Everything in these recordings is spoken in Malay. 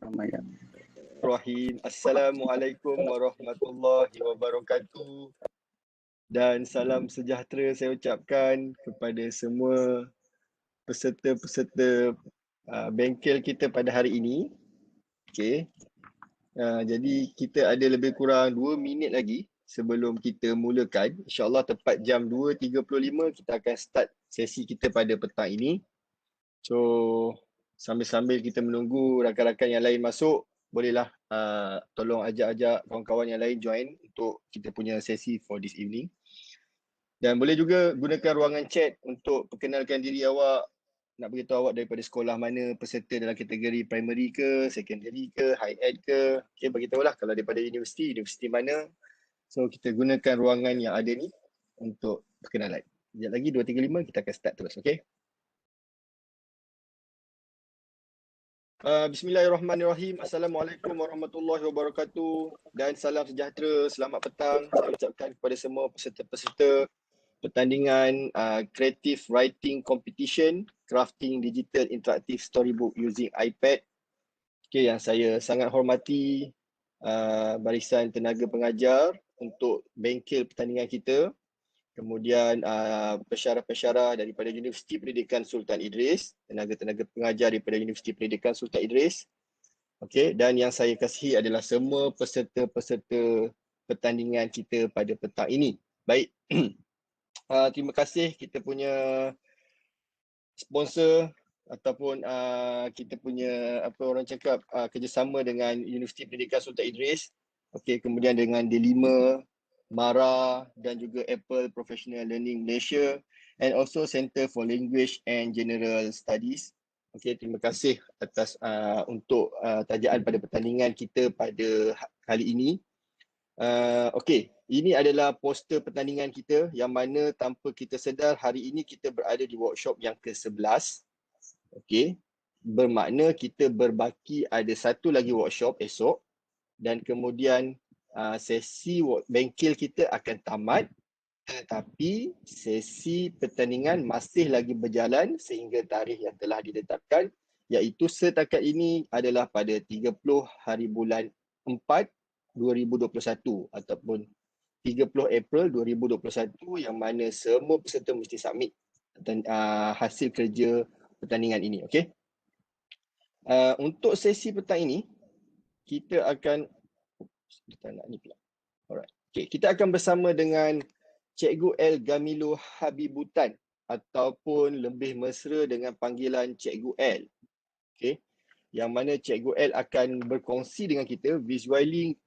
Bismillahirrahmanirrahim. Assalamualaikum warahmatullahi wabarakatuh. Dan salam sejahtera saya ucapkan kepada semua peserta-peserta bengkel kita pada hari ini. Okey. Jadi kita ada lebih kurang 2 minit lagi sebelum kita mulakan. InsyaAllah tepat jam 2.35 kita akan start sesi kita pada petang ini. So sambil-sambil kita menunggu rakan-rakan yang lain masuk, bolehlah tolong ajak-ajak kawan-kawan yang lain join untuk kita punya sesi for this evening. Dan boleh juga gunakan ruangan chat untuk perkenalkan diri awak, nak beritahu awak daripada sekolah mana, peserta dalam kategori primary ke, secondary ke, high ed ke. Okay, beritahulah kalau daripada universiti mana. So kita gunakan ruangan yang ada ni untuk perkenalan. Sekejap lagi 2.35 kita akan start terus, okay? Bismillahirrahmanirrahim. Assalamualaikum warahmatullahi wabarakatuh dan salam sejahtera. Selamat petang saya ucapkan kepada semua peserta-peserta pertandingan Creative Writing Competition Crafting Digital Interactive Storybook using iPad. Okay, yang saya sangat hormati barisan tenaga pengajar untuk bengkel pertandingan kita. Kemudian pensyarah-pensyarah daripada Universiti Pendidikan Sultan Idris, tenaga-tenaga pengajar daripada Universiti Pendidikan Sultan Idris. Okey, dan yang saya kasihi adalah semua peserta-peserta pertandingan kita pada petang ini. Baik. Terima kasih kita punya sponsor ataupun kita punya kerjasama dengan Universiti Pendidikan Sultan Idris. Okey, kemudian dengan D5, MARA dan juga Apple Professional Learning Malaysia and also Center for Language and General Studies. Okey, terima kasih atas untuk tajaan pada pertandingan kita pada kali ini. Okey, ini adalah poster pertandingan kita yang mana tanpa kita sedar hari ini kita berada di workshop yang ke-11. Okey, bermakna kita berbaki ada satu lagi workshop esok dan kemudian sesi bengkel kita akan tamat, tetapi sesi pertandingan masih lagi berjalan sehingga tarikh yang telah ditetapkan, iaitu setakat ini adalah pada 30 hari bulan 4 2021 ataupun 30 April 2021 yang mana semua peserta mesti submit hasil kerja pertandingan ini. Okey. Untuk sesi petang ini kita akan Alright. Okay, kita akan bersama dengan Cikgu L. Gamilo Habibutan ataupun lebih mesra dengan panggilan Cikgu L. Okay. Yang mana Cikgu L akan berkongsi dengan kita visualizing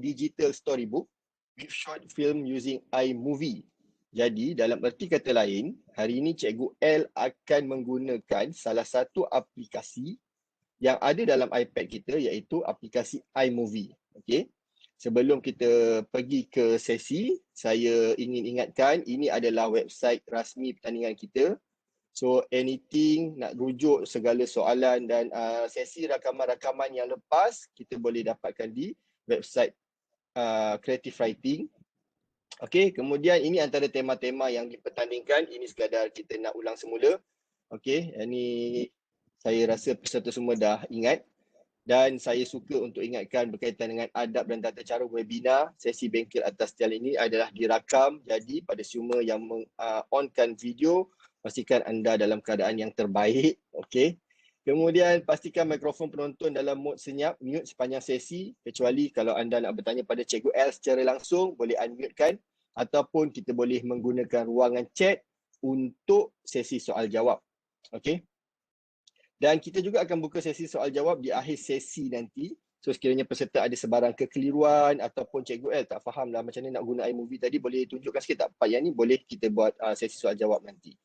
digital storybook with short film using iMovie. Jadi dalam erti kata lain, hari ini Cikgu L akan menggunakan salah satu aplikasi yang ada dalam iPad kita iaitu aplikasi iMovie. Okey. Sebelum kita pergi ke sesi, saya ingin ingatkan ini adalah website rasmi pertandingan kita. So anything nak rujuk segala soalan dan sesi rakaman-rakaman yang lepas kita boleh dapatkan di website Creative Writing. Okey, kemudian ini antara tema-tema yang dipertandingkan. Ini sekadar kita nak ulang semula. Okey, ini saya rasa peserta semua dah ingat dan saya suka untuk ingatkan berkaitan dengan adab dan tata cara webinar. Sesi bengkel atas tial ini adalah dirakam, jadi pada semua yang on-kan video, pastikan anda dalam keadaan yang terbaik. Okey. Kemudian pastikan mikrofon penonton dalam mode senyap, mute sepanjang sesi, kecuali kalau anda nak bertanya pada Cikgu L secara langsung, boleh unmute-kan ataupun kita boleh menggunakan ruangan chat untuk sesi soal jawab. Okey. Dan kita juga akan buka sesi soal jawab di akhir sesi nanti. So sekiranya peserta ada sebarang kekeliruan ataupun Cikgu L tak faham lah macam mana nak guna iMovie tadi, boleh tunjukkan sikit tak? Part yang ni boleh kita buat sesi soal jawab nanti.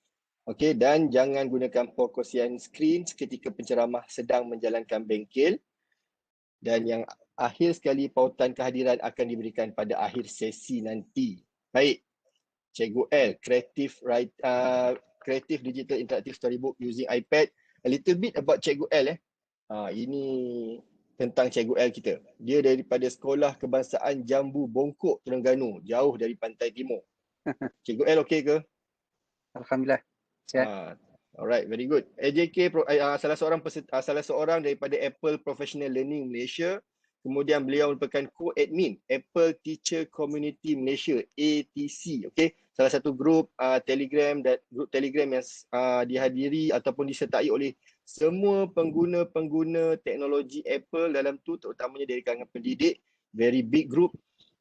Okey, dan jangan gunakan perkongsian skrin ketika penceramah sedang menjalankan bengkel. Dan yang akhir sekali, pautan kehadiran akan diberikan pada akhir sesi nanti. Baik, Cikgu L, Creative Digital Interactive Storybook using iPad. A little bit about Cikgu L. Ini tentang Cikgu L kita. Dia daripada Sekolah Kebangsaan Jambu Bongkok, Terengganu, jauh dari pantai timur. Cikgu L okey ke? Alhamdulillah. Sihat. Alright, very good. AJK salah seorang daripada Apple Professional Learning Malaysia. Kemudian beliau merupakan co-admin Apple Teacher Community Malaysia, ATC. Okay, salah satu grup Telegram yang dihadiri ataupun disertai oleh semua pengguna-pengguna teknologi Apple, dalam tu terutamanya dari kalangan pendidik. Very big group.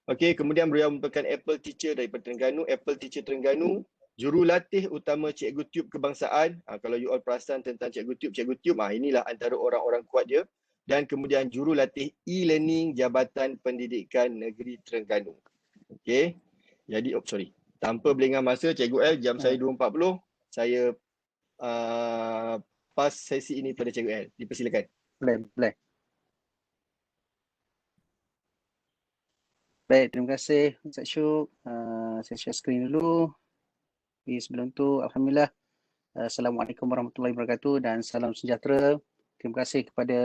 Okay, kemudian beliau merupakan Apple Teacher daripada Terengganu, Apple Teacher Terengganu. Jurulatih utama Cikgu Tube Kebangsaan. Kalau you all perasan tentang Cikgu Tube, inilah antara orang-orang kuat dia. Dan kemudian jurulatih e-learning Jabatan Pendidikan Negeri Terengganu. Okey. Jadi, tanpa berlengah masa, Cikgu L, jam saya 2.40. Saya pas sesi ini pada Cikgu L. Dipersilakan. Boleh. Baik, terima kasih Ustaz Syuk. Saya share skrin dulu. Sebelum tu, Alhamdulillah, Assalamualaikum warahmatullahi wabarakatuh dan salam sejahtera. Terima kasih kepada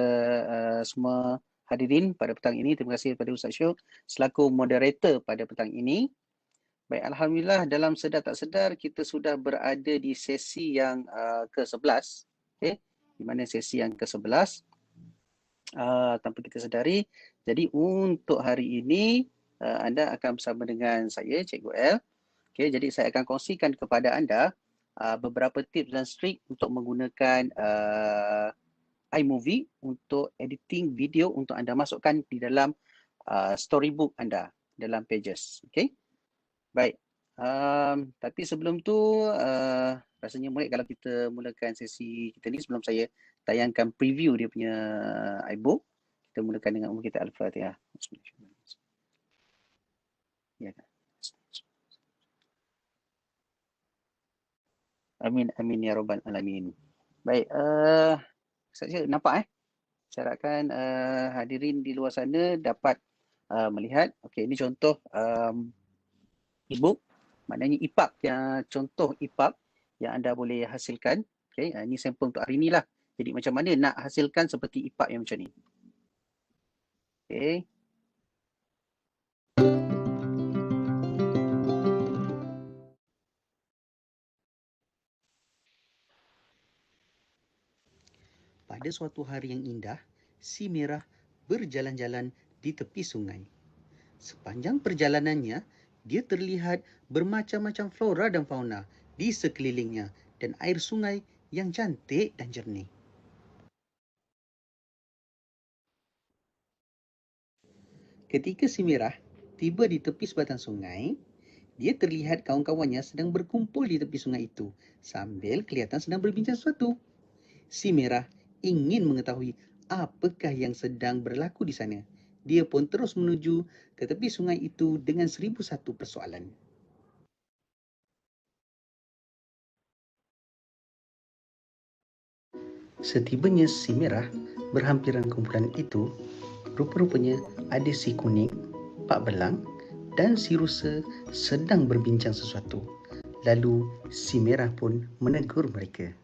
semua hadirin pada petang ini. Terima kasih kepada Ustaz Syuk selaku moderator pada petang ini. Baik, Alhamdulillah, dalam sedar tak sedar kita sudah berada di sesi yang ke-11. Okay? Di mana sesi yang ke-11 tanpa kita sedari. Jadi untuk hari ini anda akan bersama dengan saya, Cikgu L. Okay, jadi saya akan kongsikan kepada anda beberapa tips dan trik untuk menggunakan iMovie untuk editing video untuk anda masukkan di dalam storybook anda dalam Pages. Okay, baik. Tapi sebelum tu rasanya menarik kalau kita mulakan sesi kita ni. Sebelum saya tayangkan preview dia punya iBook, kita mulakan dengan kita Al-Fatihah. Ya. Amin ya rabbal alamin. Baik, saya nampak saya harapkan hadirin di luar sana dapat melihat. Okey, ini contoh e-book, maknanya EPUB, yang contoh EPUB yang anda boleh hasilkan. Okey, ini sampel untuk hari inilah. Jadi macam mana nak hasilkan seperti EPUB yang macam ni. Okey. Pada suatu hari yang indah, si merah berjalan-jalan di tepi sungai. Sepanjang perjalanannya, dia terlihat bermacam-macam flora dan fauna di sekelilingnya dan air sungai yang cantik dan jernih. Ketika si merah tiba di tepi sebatang sungai, dia terlihat kawan-kawannya sedang berkumpul di tepi sungai itu sambil kelihatan sedang berbincang sesuatu. Si merah ingin mengetahui apakah yang sedang berlaku di sana. Dia pun terus menuju ke tepi sungai itu dengan 1001 persoalan. Setibanya si merah berhampiran kumpulan itu, rupa-rupanya ada si kuning, Pak Belang dan si rusa sedang berbincang sesuatu. Lalu si merah pun menegur mereka.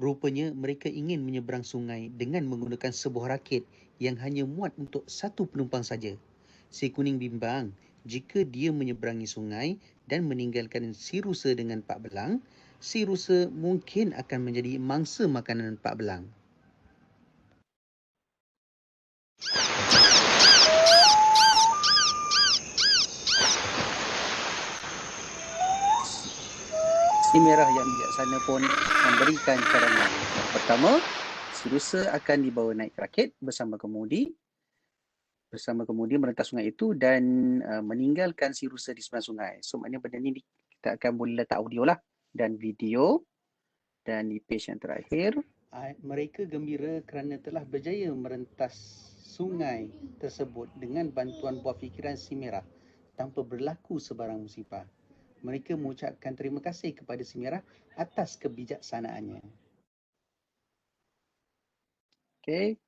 Rupanya mereka ingin menyeberang sungai dengan menggunakan sebuah rakit yang hanya muat untuk satu penumpang saja. Si kuning bimbang jika dia menyeberangi sungai dan meninggalkan si rusa dengan Pak Belang, si rusa mungkin akan menjadi mangsa makanan Pak Belang. Si merah yang bijaksana pun memberikan cadangan. Yang pertama, si rusa akan dibawa naik rakit bersama kemudi merentas sungai itu dan meninggalkan si rusa di seberang sungai. So maknanya benda ni kita akan boleh letak audio lah dan video. Dan di page yang terakhir, mereka gembira kerana telah berjaya merentas sungai tersebut dengan bantuan buah fikiran si merah tanpa berlaku sebarang musibah. Mereka mengucapkan terima kasih kepada si merah atas kebijaksanaannya. Okay.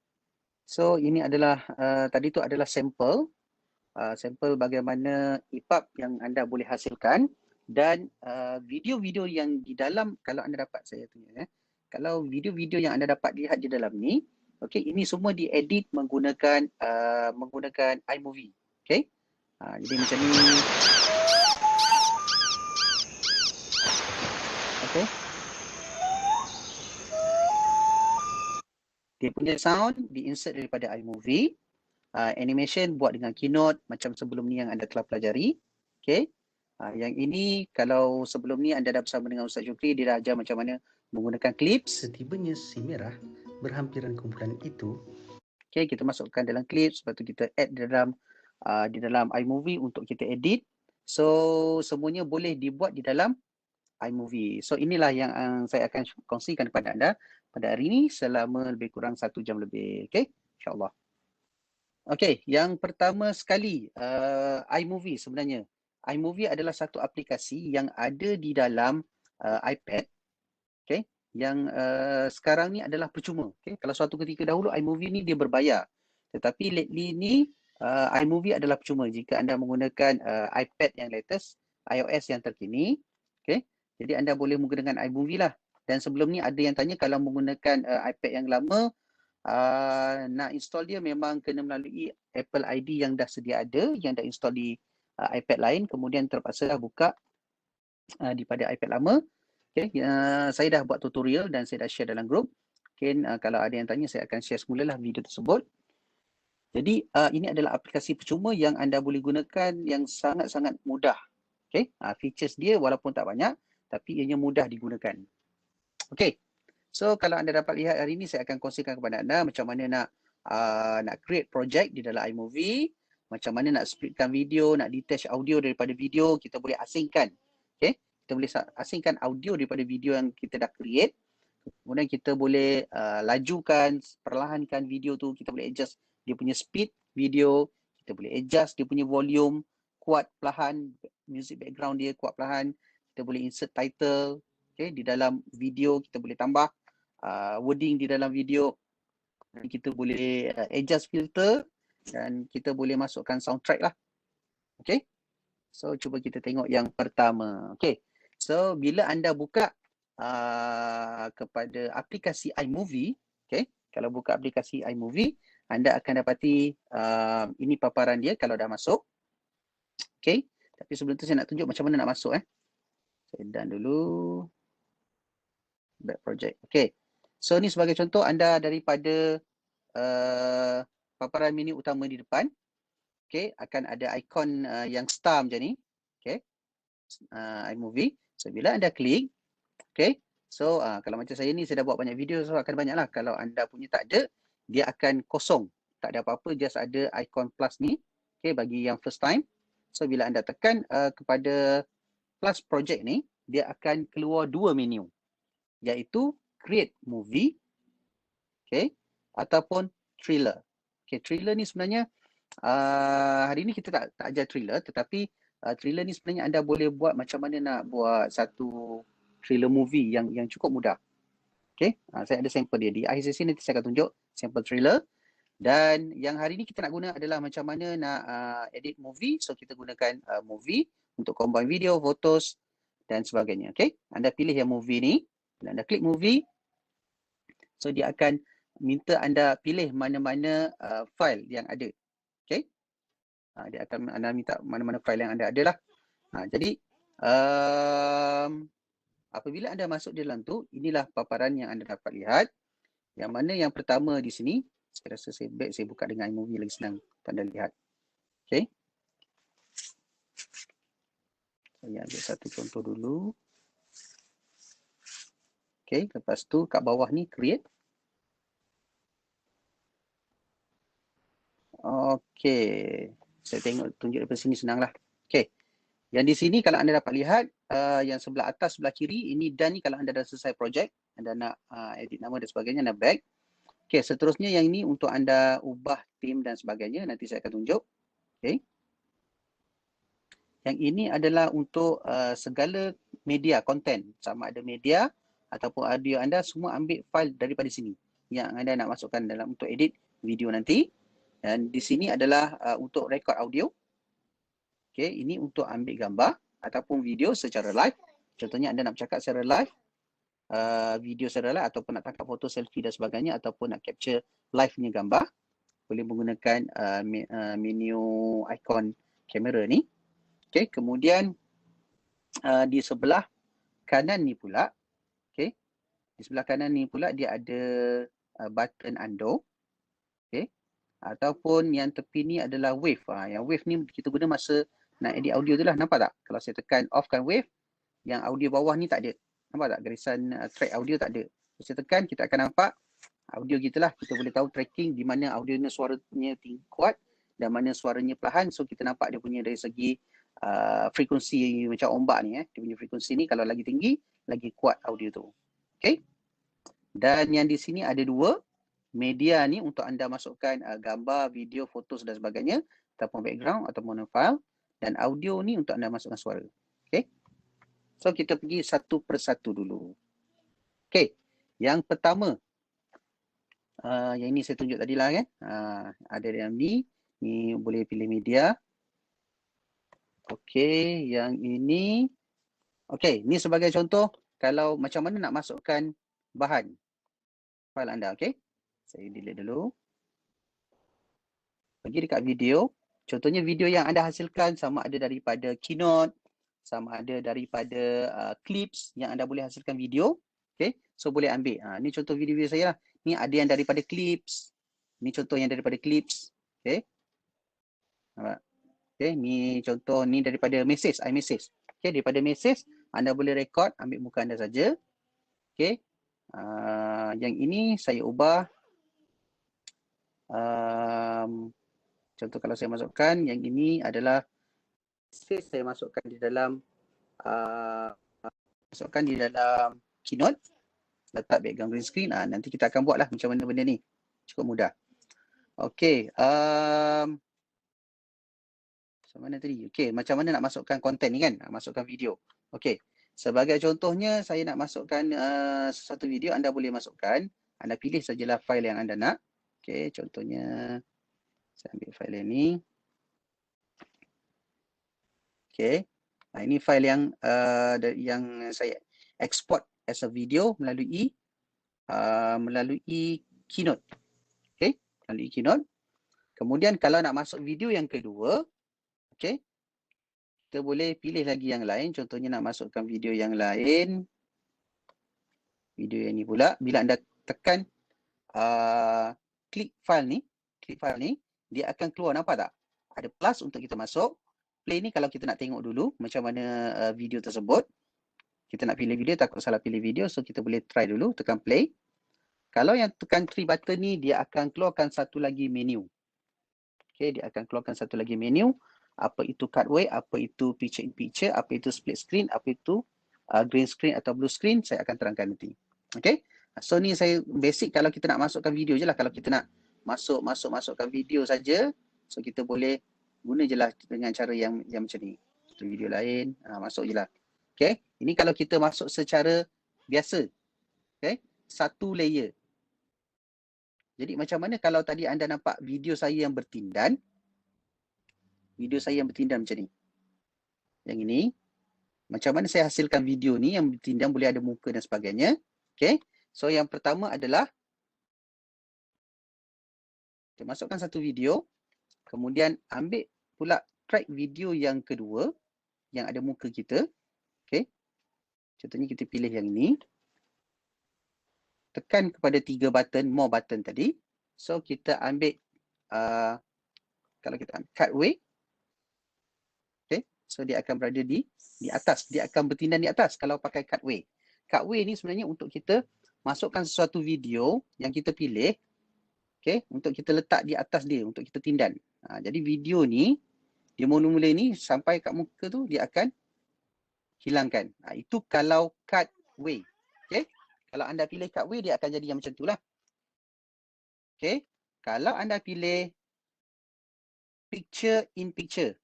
So ini adalah tadi tu adalah sampel bagaimana EPUB yang anda boleh hasilkan dan video-video yang di dalam, kalau anda dapat saya tunjuk kalau video-video yang anda dapat lihat di dalam ni, okey, ini semua diedit menggunakan iMovie. Okey. Jadi macam ni. Okay. Dia punya sound di-insert daripada iMovie. Animation buat dengan Keynote macam sebelum ni yang anda telah pelajari. Okay. Yang ini kalau sebelum ni anda dah bersama dengan Ustaz Syukri, dia dah ajar macam mana menggunakan clips. Setibanya si merah berhampiran kumpulan itu. Okay, kita masukkan dalam clips, lepas tu kita add di dalam iMovie untuk kita edit. So semuanya boleh dibuat di dalam iMovie. So inilah yang saya akan kongsikan kepada anda pada hari ini selama lebih kurang 1 jam lebih. Okay, insyaAllah. Okay, yang pertama sekali iMovie sebenarnya. iMovie adalah satu aplikasi yang ada di dalam iPad. Okay, yang sekarang ni adalah percuma. Okay, kalau suatu ketika dahulu iMovie ni dia berbayar. Tetapi lately ni iMovie adalah percuma jika anda menggunakan iPad yang latest, iOS yang terkini. Okay, jadi anda boleh menggunakan iMovie lah. Dan sebelum ni ada yang tanya kalau menggunakan iPad yang lama, nak install dia memang kena melalui Apple ID yang dah sedia ada, yang dah install di iPad lain, kemudian terpaksa dah buka daripada iPad lama. Okay, saya dah buat tutorial dan saya dah share dalam grup. Mungkin kalau ada yang tanya, saya akan share semula lah video tersebut. Jadi ini adalah aplikasi percuma yang anda boleh gunakan yang sangat-sangat mudah. Okay, features dia walaupun tak banyak, tapi ianya mudah digunakan. Okay. So kalau anda dapat lihat hari ini, saya akan kongsikan kepada anda macam mana nak create project di dalam iMovie, macam mana nak splitkan video, nak detach audio daripada video, kita boleh asingkan. Okay, kita boleh asingkan audio daripada video yang kita dah create. Kemudian kita boleh lajukan, perlahankan video tu, kita boleh adjust dia punya speed video, kita boleh adjust dia punya volume, kuat perlahan, music background dia kuat perlahan, kita boleh insert title. Okay, di dalam video kita boleh tambah wording di dalam video, dan kita boleh adjust filter dan kita boleh masukkan soundtrack lah. Okay, so cuba kita tengok yang pertama. Okay, so bila anda buka kepada aplikasi iMovie, okay, kalau buka aplikasi iMovie, anda akan dapati ini paparan dia kalau dah masuk. Okay, tapi sebelum tu saya nak tunjuk macam mana nak masuk. Saya done dulu back project. Okay, so ni sebagai contoh anda daripada paparan menu utama di depan. Okay, akan ada ikon yang star macam ni. Okay, iMovie. So bila anda klik, okay, so kalau macam saya ni, saya dah buat banyak video, so akan banyak lah. Kalau anda punya tak ada, dia akan kosong, tak ada apa-apa, just ada ikon plus ni. Okay, bagi yang first time. So bila anda tekan kepada plus project ni, dia akan keluar 2 menu, iaitu create movie, okay, ataupun trailer. Okay, trailer ni sebenarnya hari ni kita tak ajar trailer, tetapi trailer ni sebenarnya anda boleh buat macam mana nak buat satu trailer movie yang cukup mudah. Okay, saya ada sampel dia. Di akhir sesi nanti saya akan tunjuk sampel trailer. Dan yang hari ni kita nak guna adalah macam mana nak edit movie. So kita gunakan movie untuk combine video, fotos dan sebagainya. Okay, anda pilih yang movie ni. Bila anda klik movie, so dia akan minta anda pilih mana-mana file yang ada. Okay, dia akan anda minta mana-mana file yang anda ada lah. Jadi apabila anda masuk di dalam tu, inilah paparan yang anda dapat lihat. Yang mana yang pertama di sini, saya rasa saya buka dengan iMovie lagi senang untuk anda lihat. Okay, saya ambil satu contoh dulu. Okay, lepas tu kat bawah ni create. Okay, saya tunjuk daripada sini senang lah. Okay, yang di sini kalau anda dapat lihat, yang sebelah atas, sebelah kiri, ini done ni kalau anda dah selesai project, anda nak edit nama dan sebagainya, anda back. Okay, seterusnya yang ini untuk anda ubah theme dan sebagainya, nanti saya akan tunjuk. Okay, yang ini adalah untuk segala media, konten, sama ada media ataupun audio anda, semua ambil file daripada sini yang anda nak masukkan dalam untuk edit video nanti. Dan di sini adalah untuk record audio. Okay, ini untuk ambil gambar ataupun video secara live. Contohnya anda nak bercakap secara live, video secara live, ataupun nak tangkap foto selfie dan sebagainya, ataupun nak capture live punya gambar, boleh menggunakan menu ikon kamera ni. Okay, kemudian di sebelah kanan ni pula, okay, di sebelah kanan ni pula dia ada button undo. Okay, ataupun yang tepi ni adalah wave. Yang wave ni kita guna masa nak edit audio tu lah. Nampak tak? Kalau saya tekan off kan wave, yang audio bawah ni tak ada. Nampak tak? Garisan track audio tak ada. Saya tekan, kita akan nampak audio kita lah. Kita boleh tahu tracking di mana audionya suaranya kuat dan mana suaranya perlahan. So kita nampak dia punya dari segi frekuensi macam ombak ni. Dia punya frekuensi ni kalau lagi tinggi, lagi kuat audio tu. Okay. Dan yang di sini ada dua. Media ni untuk anda masukkan gambar, video, foto dan sebagainya. Ataupun background ataupun file. Dan audio ni untuk anda masukkan suara. Okay. So kita pergi satu persatu dulu. Okay. Yang pertama. Yang ini saya tunjuk tadi lah kan. Ada yang ni. Ni boleh pilih media. Okay. Yang ini. Okay. Ni sebagai contoh. Kalau macam mana nak masukkan bahan file anda. Okay. Saya delete dulu. Pergi dekat video. Contohnya video yang anda hasilkan sama ada daripada Keynote. Sama ada daripada clips yang anda boleh hasilkan video. Okay. So boleh ambil. Ni contoh video-video saya lah. Ni ada yang daripada clips. Ni contoh yang daripada clips. Okay. Okay. Ni contoh ni daripada message. iMessage. Okay. Daripada message. Anda boleh record. Ambil muka anda saja. Okay. Yang ini saya ubah. Contoh kalau saya masukkan. Yang ini adalah. Saya masukkan di dalam. Keynote. Letak background green screen. Nanti kita akan buat lah macam mana benda ni. Cukup mudah. Okay. Macam mana tadi? Okay. Macam mana nak masukkan konten ni kan? Nak masukkan video. Okay. Sebagai contohnya, saya nak masukkan sesuatu video. Anda boleh masukkan. Anda pilih sajalah file yang anda nak. Okay. Contohnya. Saya ambil file yang ni. Okay. Ini file yang saya export as a video melalui Keynote. Okay, melalui Keynote. Kemudian kalau nak masuk video yang kedua, okay, kita boleh pilih lagi yang lain. Contohnya nak masukkan video yang lain. Video yang ni pula. Bila anda tekan klik file ni, dia akan keluar. Nampak tak? Ada plus untuk kita masuk. Play ni kalau kita nak tengok dulu macam mana video tersebut. Kita nak pilih video, takut salah pilih video. So kita boleh try dulu, tekan play. Kalau yang tekan 3 button ni, dia akan keluarkan satu lagi menu. Okay, dia akan keluarkan satu lagi menu. Apa itu cutaway, apa itu picture in picture, apa itu split screen, apa itu green screen atau blue screen. Saya akan terangkan nanti. Okay. So ni saya basic kalau kita nak masukkan video je lah. Kalau kita nak masukkan video saja. So kita boleh guna je lah dengan cara yang macam ni. Itu video lain, masuk je lah. Okay. Ini kalau kita masuk secara biasa. Okay. Satu layer. Jadi macam mana kalau tadi anda nampak video saya yang bertindan. Video saya yang bertindan macam ni. Yang ini. Macam mana saya hasilkan video ni yang bertindan boleh ada muka dan sebagainya. Okay. So yang pertama adalah. Kita masukkan satu video. Kemudian ambil pula track video yang kedua. Yang ada muka kita. Okay. Contohnya kita pilih yang ni. Tekan kepada 3 button, more button tadi. So kita ambil, kalau kita ambil cutaway. Okay. So dia akan berada di atas. Dia akan bertindan di atas kalau pakai cutaway. Cutaway ni sebenarnya untuk kita masukkan sesuatu video yang kita pilih. Okay. Untuk kita letak di atas dia, untuk kita tindan. Jadi video ni, dia mula-mula ni sampai kat muka tu, dia akan hilangkan. Itu kalau cutaway. Okay. Kalau anda pilih cutaway, dia akan jadi yang macam tu lah. Okay. Kalau anda pilih picture in picture.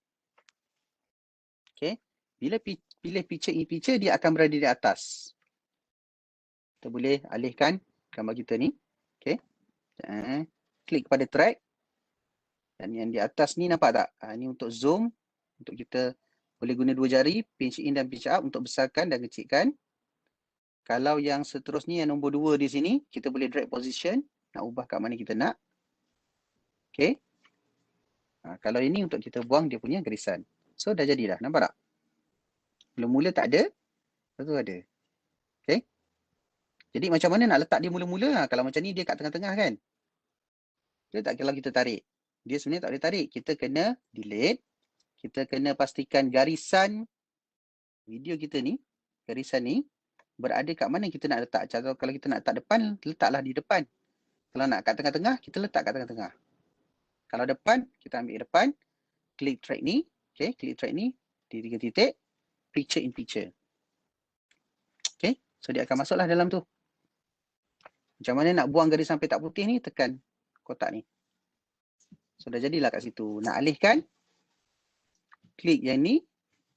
Okay. Bila pilih picture in picture, dia akan berada di atas. Kita boleh alihkan gambar kita ni. Okay. Klik pada track. Dan yang di atas ni nampak tak? Ni untuk zoom. Untuk kita boleh guna 2 jari, pinch in dan pinch up untuk besarkan dan kecilkan. Kalau yang seterusnya yang nombor 2 di sini, kita boleh drag position. Nak ubah kat mana kita nak. Okay. Kalau ini untuk kita buang dia punya garisan. So dah jadi dah, nampak tak? Mula-mula tak ada, lepas tu ada. Okay. Jadi macam mana nak letak dia mula-mula? Kalau macam ni dia kat tengah-tengah kan? Dia tak kalau kita tarik. Dia sebenarnya tak boleh tarik. Kita kena delete. Kita kena pastikan garisan video kita ni, garisan ni berada kat mana kita nak letak. Kalau kita nak letak depan, letaklah di depan. Kalau nak kat tengah-tengah, kita letak kat tengah-tengah. Kalau depan, kita ambil depan. Klik track ni. Okay, klik track ni. Di 3 titik. Picture in picture. Okay, so dia akan masuklah dalam tu. Macam mana nak buang garis sampai tak putih ni, tekan kotak ni. So dah jadilah kat situ. Nak alihkan, klik yang ni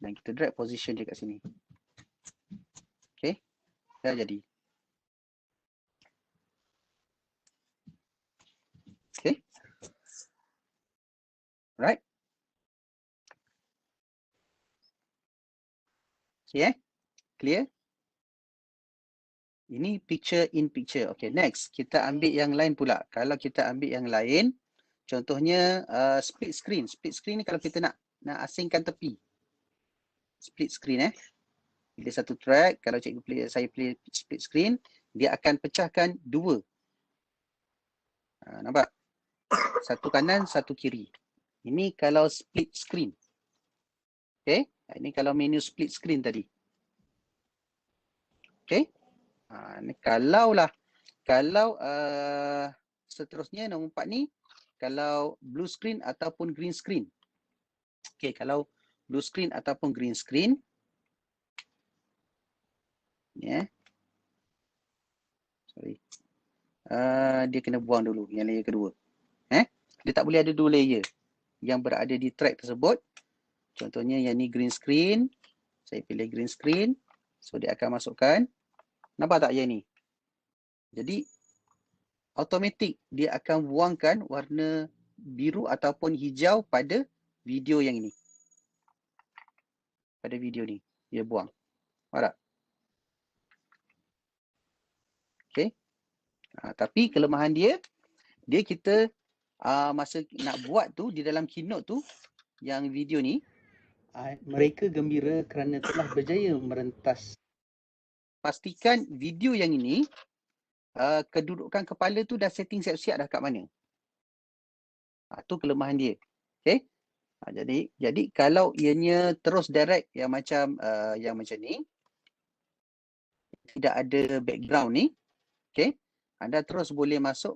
dan kita drag position dia kat sini. Okay, dah jadi. Okay. Right. Okay, clear? Ini picture in picture. Okay, next. Kita ambil yang lain pula. Kalau kita ambil yang lain, contohnya split screen. Split screen ni kalau kita nak asingkan tepi. Split screen Bila satu track, kalau saya play split screen, dia akan pecahkan dua. Nampak? Satu kanan, satu kiri. Ini kalau split screen. Okay? Ini kalau menu split screen tadi. Okay? Kalau seterusnya nombor 4 ni, kalau blue screen ataupun green screen. Okay, kalau blue screen ataupun green screen, sorry, dia kena buang dulu yang layer kedua. Dia tak boleh ada dua layer yang berada di track tersebut. Contohnya yang ni green screen, saya pilih green screen, so dia akan masukkan. Nampak tak yang ni? Jadi automatik dia akan buangkan warna biru ataupun hijau pada video yang ini. Pada video ni dia buang. Nampak tak? Okay. Tapi kelemahan dia kita masa nak buat tu di dalam Keynote tu yang video ni, mereka gembira kerana telah berjaya merentas. Pastikan video yang ini kedudukan kepala tu dah setting siap-siap dah kat mana. Tu kelemahan dia. Okay. Jadi kalau ianya terus direct yang macam ni, tidak ada background ni, okay, anda terus boleh masuk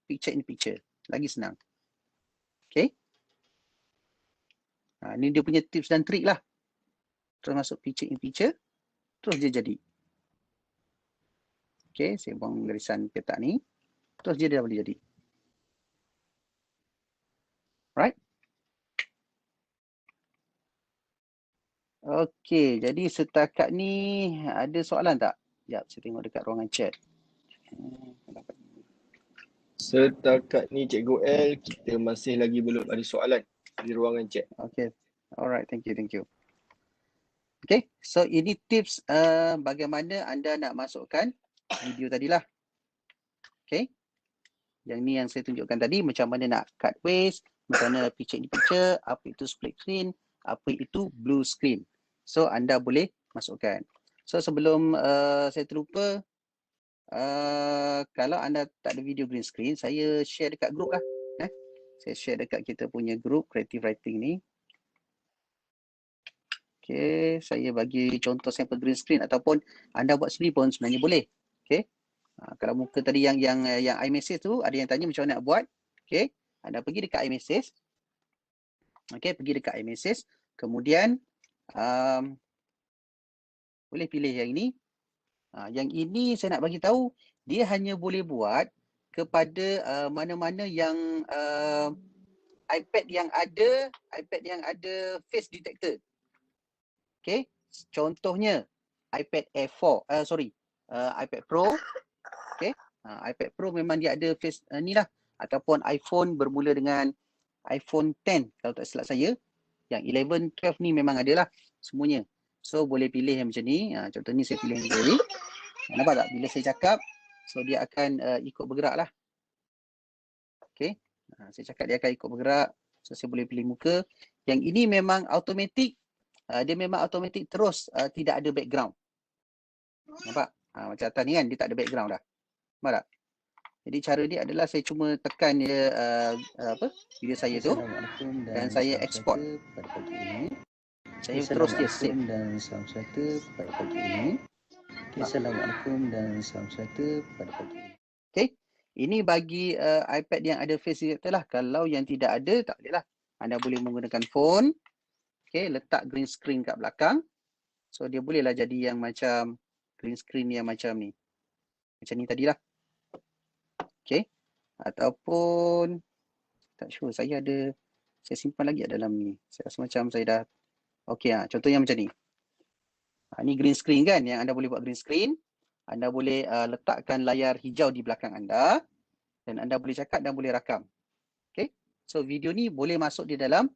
picture in picture. Lagi senang. Okay. Ni dia punya tips dan trik lah. Terus masuk picture in picture, terus dia jadi. Okay, saya buang garisan petak ni. Terus dia dah boleh jadi. Right? Okay, jadi setakat ni ada soalan tak? Sekejap, saya tengok dekat ruangan chat. Setakat ni Cikgu L, kita masih lagi belum ada soalan di ruangan chat. Okay, alright, thank you. Okay, so ini tips bagaimana anda nak masukkan video tadilah. Okay, yang ni yang saya tunjukkan tadi, macam mana nak cut waste, macam mana picture in picture, apa itu split screen, apa itu blue screen. So anda boleh masukkan. So sebelum saya terlupa, kalau anda tak ada video green screen, saya share dekat group lah. Saya share dekat kita punya group Creative Writing ni. Okay, saya bagi contoh sampel green screen ataupun anda buat sendiri pun sebenarnya boleh. Okay, kalau muka tadi yang iMessage tu ada yang tanya macam mana nak buat. Okay, anda pergi dekat iMessage. Okay, pergi dekat iMessage. Kemudian boleh pilih yang ini. Yang ini saya nak bagi tahu dia hanya boleh buat kepada mana-mana yang iPad yang ada face detector. Okay, contohnya iPad Air 4, iPad Pro. Okay, iPad Pro memang dia ada face ni lah, ataupun iPhone bermula dengan iPhone 10 kalau tak silap saya. Yang 11, 12 ni memang ada lah semuanya. So boleh pilih yang macam ni. Contoh ni saya pilih yang ni. Nampak tak? Bila saya cakap, so dia akan ikut bergerak lah. Okay, Saya cakap dia akan ikut bergerak. So saya boleh pilih muka. Yang ini memang automatic. Dia memang automatic terus, tidak ada background. Nampak? Macam atas ni kan, dia tak ada background dah. Nampak tak? Jadi cara dia adalah saya cuma tekan dia video saya tu dan saya export. Pada pagi ini saya terus dia save. Dan salam sejahtera pada pagi ini. Assalamualaikum dan salam sejahtera pada pagi ini. Okey. Ini bagi iPad yang ada face detector lah. Kalau yang tidak ada, tak boleh lah. Anda boleh menggunakan phone. Okey, letak green screen kat belakang. So dia bolehlah jadi yang macam green screen yang macam ni. Macam ni tadilah. Okey. Ataupun tak sure, saya simpan lagi dalam ni. Saya rasa macam saya dah okey, contohnya macam ni. Ni green screen kan, yang anda boleh buat green screen. Anda boleh letakkan layar hijau di belakang anda dan anda boleh cakap dan boleh rakam. Okey. So video ni boleh masuk di dalam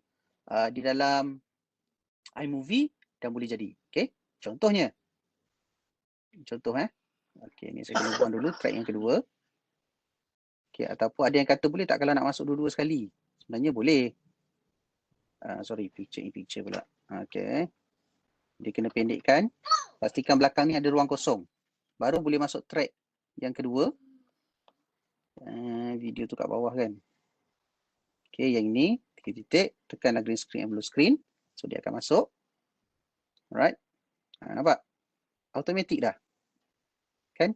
iMovie dan boleh jadi. Okey. Contohnya. Contoh okey, ni saya kena buang dulu track yang kedua. Okey, ataupun ada yang kata boleh tak kalau nak masuk dua-dua sekali? Sebenarnya boleh. Sorry, picture pula. Okey. Dia kena pendekkan. Pastikan belakang ni ada ruang kosong. Baru boleh masuk track yang kedua. Video tu kat bawah kan. Okey, yang ini 3 titik, tekanlah green screen and blue screen. So dia akan masuk. Alright. Nampak? Automatic dah. Kan?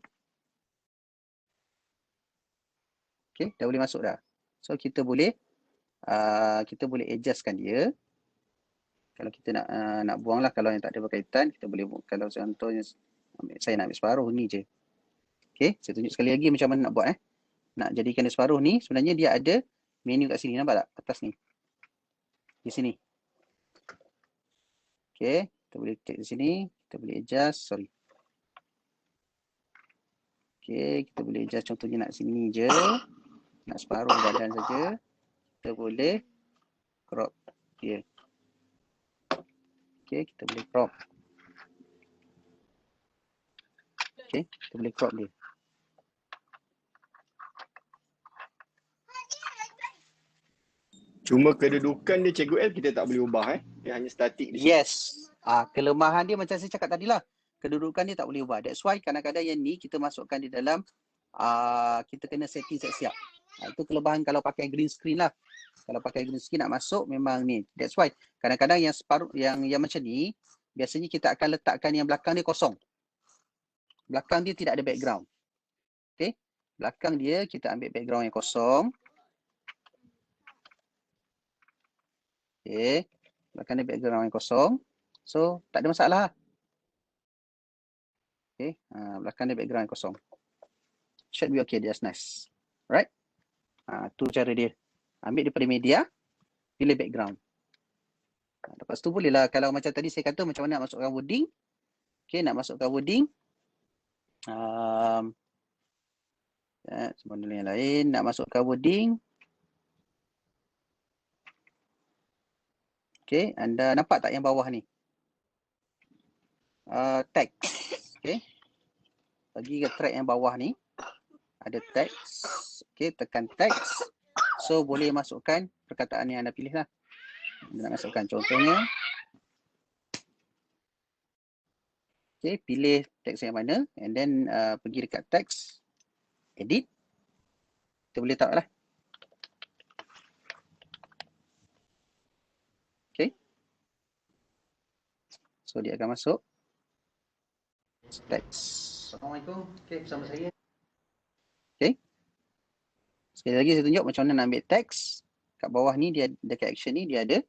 Okey, dah boleh masuk dah. So kita boleh adjustkan dia. Kalau kita nak buang lah, kalau yang tak ada berkaitan, kita boleh buang. Kalau contohnya saya nak ambil separuh ni je. Okey, saya tunjuk sekali lagi macam mana nak buat Nak jadikan dia separuh ni, sebenarnya dia ada menu kat sini, nampak tak? Atas ni. Di sini. Okey, kita boleh klik di sini, kita boleh adjust, sorry. Okey, kita boleh adjust contohnya nak sini je. Nak separuh badan saja. Kita boleh crop dia. Okey, kita boleh crop. Okey, kita boleh crop dia. Cuma kedudukan dia Cikgu L kita tak boleh ubah Dia hanya statik di situ. Yes. Kelemahan dia macam saya cakap tadilah. Kedudukan dia tak boleh ubah. That's why kadang-kadang yang ni kita masukkan di dalam kita kena setting siap-siap. Itu kelebihan kalau pakai green screen lah. Kalau pakai green screen nak masuk memang ni. That's why kadang-kadang yang separuh yang macam ni biasanya kita akan letakkan yang belakang dia kosong. Belakang dia tidak ada background. Okey. Belakang dia kita ambil background yang kosong. Okey. Belakang dia background yang kosong. So tak ada masalah. Okey. Belakang dia background yang kosong. Should be okay. That's nice. Right? Tu cara dia. Ambil daripada media, pilih background. Lepas tu bolehlah kalau macam tadi saya kata macam mana nak masukkan wording. Okey, nak masukkan wording. Semua yang lain nak masukkan wording. Okey, anda nampak tak yang bawah ni? Text. Okey. Bagi ke track yang bawah ni ada text. Okey, tekan text. So boleh masukkan perkataan yang anda pilih lah. Anda nak masukkan contohnya. Okay, pilih teks yang mana and then pergi dekat teks, edit. Kita boleh tahu lah. Okay. So dia akan masuk. Teks. Assalamualaikum. Okay, bersama saya. Okay. Sekali lagi saya tunjuk macam mana nak ambil teks. Kat bawah ni dia dekat action ni dia ada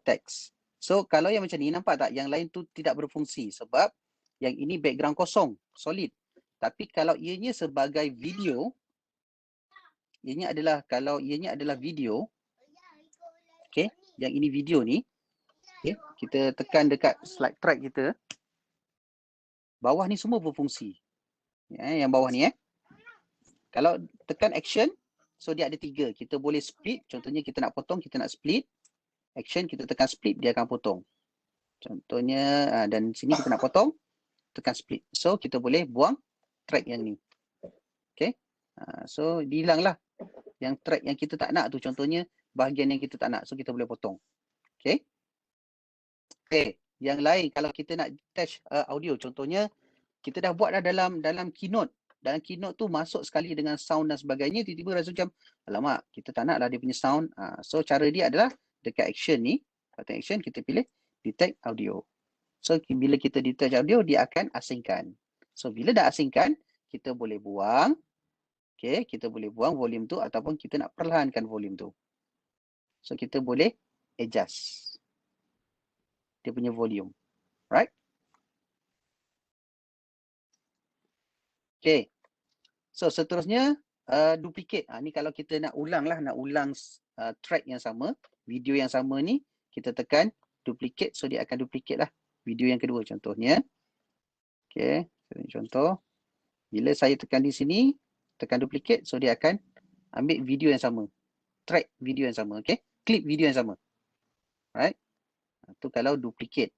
teks. So kalau yang macam ni nampak tak yang lain tu tidak berfungsi sebab yang ini background kosong, solid. Tapi kalau ianya sebagai video, ianya adalah video, okay, yang ini video ni, okay, kita tekan dekat slide track kita, bawah ni semua berfungsi. Yang bawah ni Kalau tekan action, so dia ada 3. Kita boleh split, contohnya kita nak potong, kita nak split. Action, kita tekan split, dia akan potong. Contohnya, dan sini kita nak potong, tekan split. So kita boleh buang track yang ni. Okay. So hilang lah Yang track yang kita tak nak tu, contohnya bahagian yang kita tak nak, so kita boleh potong. Okay. Okay, yang lain kalau kita nak attach audio, contohnya kita dah buat dah dalam Keynote. Dalam Keynote tu masuk sekali dengan sound dan sebagainya, tiba-tiba rasa macam alamak, kita tak nak lah dia punya sound. So cara dia adalah dekat action ni, button action, kita pilih detect audio. So bila kita detect audio, dia akan asingkan. So bila dah asingkan, kita boleh buang. Okay, kita boleh buang volume tu ataupun kita nak perlahankan volume tu. So kita boleh adjust dia punya volume. Right? Okay. So seterusnya duplicate. Ni kalau kita nak ulang lah, nak ulang track yang sama, video yang sama ni, kita tekan duplicate, so dia akan duplicate lah video yang kedua contohnya. Okay, contoh. Bila saya tekan di sini, tekan duplicate, so dia akan ambil video yang sama, track video yang sama, okay, clip video yang sama. Right? Tu kalau duplicate.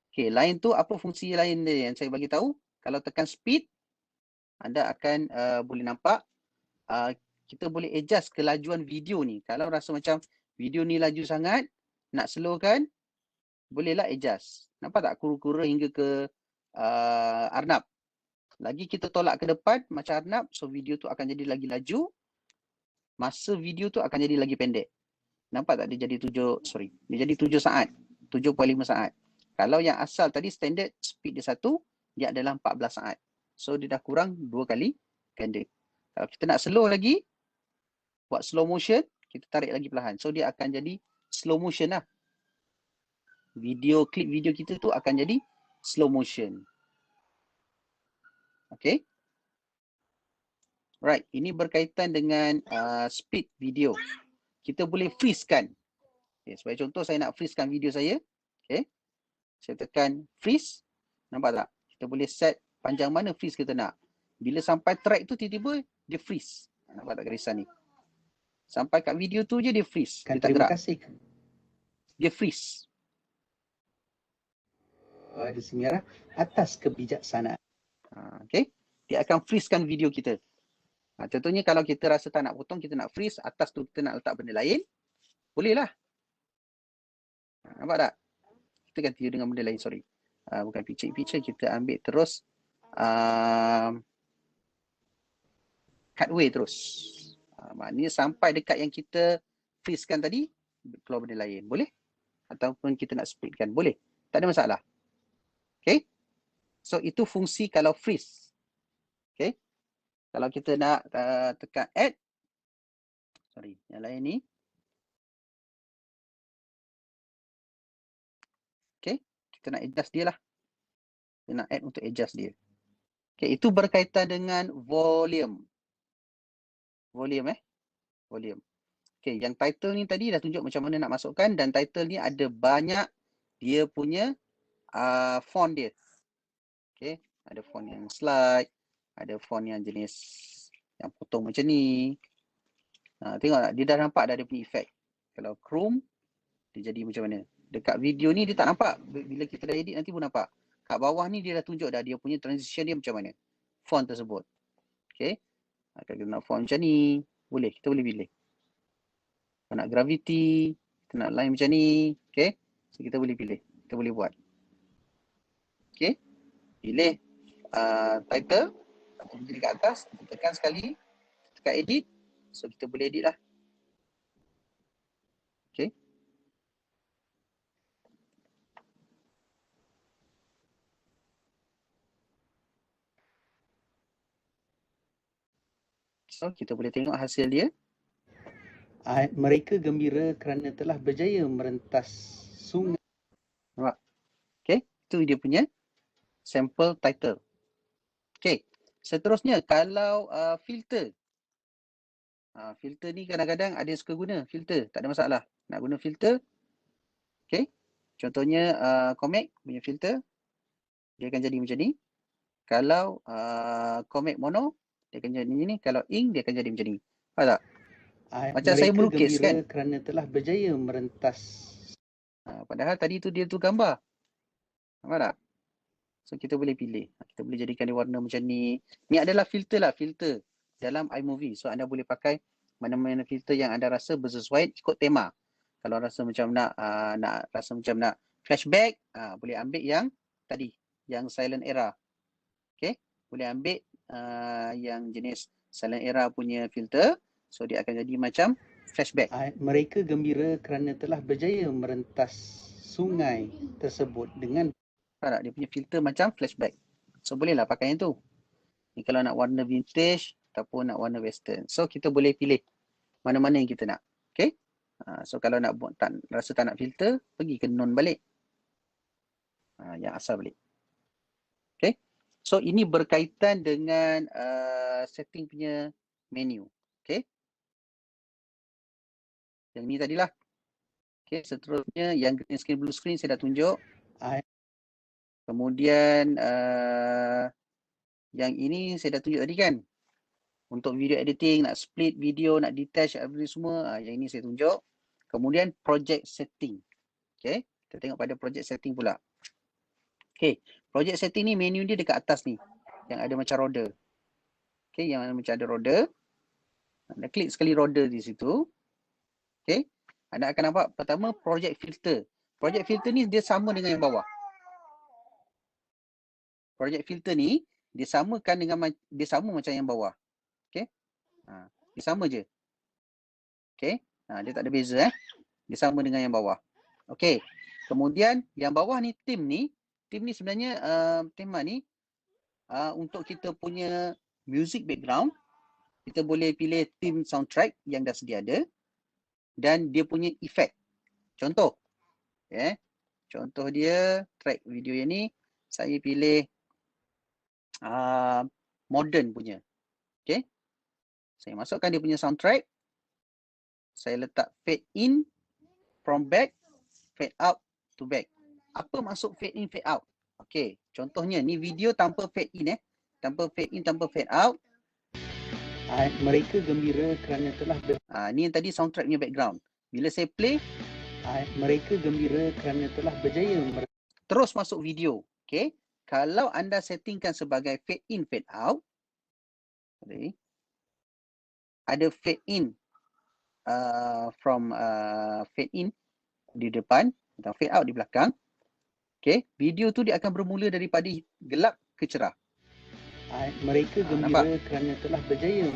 Okay, lain tu apa fungsi lain dia yang saya bagi tahu? Kalau tekan speed, anda akan boleh nampak kita boleh adjust kelajuan video ni. Kalau rasa macam video ni laju sangat, nak slowkan, bolehlah adjust. Nampak tak kura-kura hingga ke Arnab? Lagi kita tolak ke depan macam Arnab, so video tu akan jadi lagi laju. Masa video tu akan jadi lagi pendek. Nampak tak dia jadi 7 saat. 7.5 saat. Kalau yang asal tadi standard speed dia 1, dia adalah 14 saat. So dia dah kurang 2 kali pendek. Kalau kita nak slow lagi, buat slow motion, kita tarik lagi perlahan. So dia akan jadi slow motion lah. Klip video kita tu akan jadi slow motion. Okay. Right, ini berkaitan dengan speed video. Kita boleh freeze kan. Okay, sebagai contoh saya nak freeze kan video saya. Okay. Saya tekan freeze. Nampak tak? Kita boleh set panjang mana freeze kita nak. Bila sampai track tu tiba-tiba dia freeze. Nampak tak garisan ni? Sampai kat video tu je dia freeze. Dia tak gerak. Terima kasih. Dia freeze. Ada semerah atas kebijaksanaan. Okay. Dia akan freeze-kan video kita. Contohnya kalau kita rasa tak nak potong, kita nak freeze, atas tu kita nak letak benda lain, bolehlah. Nampak tak? Kita ganti dengan benda lain, sorry. Bukan picture, kita ambil terus cutaway terus. Maknanya sampai dekat yang kita freeze-kan tadi, keluar benda lain. Boleh? Ataupun kita nak split-kan. Boleh. Tak ada masalah. Okay? So, itu fungsi kalau freeze. Okay? Kalau kita nak tekan add, yang lain ni. Okay, kita nak adjust dia lah. Kita nak add untuk adjust dia. Okay, itu berkaitan dengan volume. Volume. Okay, yang title ni tadi dah tunjuk macam mana nak masukkan, dan title ni ada banyak dia punya font dia. Okay, ada font yang slide, ada font yang jenis yang potong macam ni. Tengok tak, dia dah nampak dah ada punya efek. Kalau Chrome, dia jadi macam mana. Dekat video ni dia tak nampak. Bila kita dah edit nanti pun nampak. Kat bawah ni dia dah tunjuk dah dia punya transition dia macam mana. Font tersebut. Okay. Kalau kita nak font macam ni, boleh. Kita boleh pilih. Kalau nak gravity, kita nak line macam ni. Okay. So kita boleh pilih. Kita boleh buat. Okay. Pilih title. Kita kat atas. Kita tekan sekali. Tekan edit. So kita boleh edit lah. Okay. So kita boleh tengok hasil dia. Mereka gembira kerana telah berjaya merentas sungai. Nampak? Okay. Itu dia punya sample title. Okay. Seterusnya kalau filter. Filter ni kadang-kadang ada yang suka guna filter. Tak ada masalah. Nak guna filter. Okay. Contohnya comic punya filter. Dia akan jadi macam ni. Kalau comic mono, dia akan jadi ni. Kalau ink, dia akan jadi macam ni. Faham tak? Macam saya melukis kan. Kerana telah berjaya merentas. Padahal tadi tu dia tu gambar. Nampak tak? So kita boleh pilih. Kita boleh jadikan dia warna macam ni. Ni adalah filter lah. Filter dalam iMovie. So anda boleh pakai mana-mana filter yang anda rasa bersesuaian ikut tema. Kalau rasa macam nak flashback, boleh ambil yang tadi, yang silent era. Okay, boleh ambil yang jenis silent era punya filter. So dia akan jadi macam flashback. Mereka gembira kerana telah berjaya merentas sungai tersebut dengan Dia punya filter macam flashback. So bolehlah pakai yang tu. Ni kalau nak warna vintage ataupun nak warna western. So kita boleh pilih mana-mana yang kita nak. Okay. So kalau nak buat rasa tak nak filter, pergi ke non balik. Yang asal balik. Okay. So ini berkaitan dengan setting punya menu. Okay. Yang ni tadilah. Okay. Seterusnya yang green screen, blue screen saya dah tunjuk. Kemudian yang ini saya dah tunjuk tadi kan. Untuk video editing, nak split video, nak detach everything semua, yang ini saya tunjuk. Kemudian project setting. Okay, kita tengok pada project setting pula. Okay, project setting ni menu dia dekat atas ni. Yang ada macam roda. Okay, yang macam ada roda. Anda klik sekali roda di situ. Okay, anda akan nampak pertama project filter. Project filter ni dia sama dengan yang bawah. Project filter ni dia samakan dengan dia sama macam yang bawah. Okey. Dia sama je. Okey. Dia tak ada beza Dia sama dengan yang bawah. Okey. Kemudian yang bawah ni tim ni sebenarnya tema ni untuk kita punya music background, kita boleh pilih theme soundtrack yang dah sedia ada dan dia punya effect. Contoh. Contoh dia track video yang ni saya pilih modern punya. Okay. Saya masukkan dia punya soundtrack. Saya letak fade in from back, fade out to back. Apa maksud fade in, fade out? Okay. Contohnya ni video tanpa fade in tanpa fade in, tanpa fade out. Mereka gembira kerana telah ni yang tadi soundtrack punya background. Bila saya play, mereka gembira kerana telah berjaya terus masuk video. Okay. Kalau anda settingkan sebagai fade in, fade out, ada fade in from fade in di depan atau fade out di belakang. Okay, video tu dia akan bermula daripada gelap ke cerah. Mereka gembira kerana telah berjaya.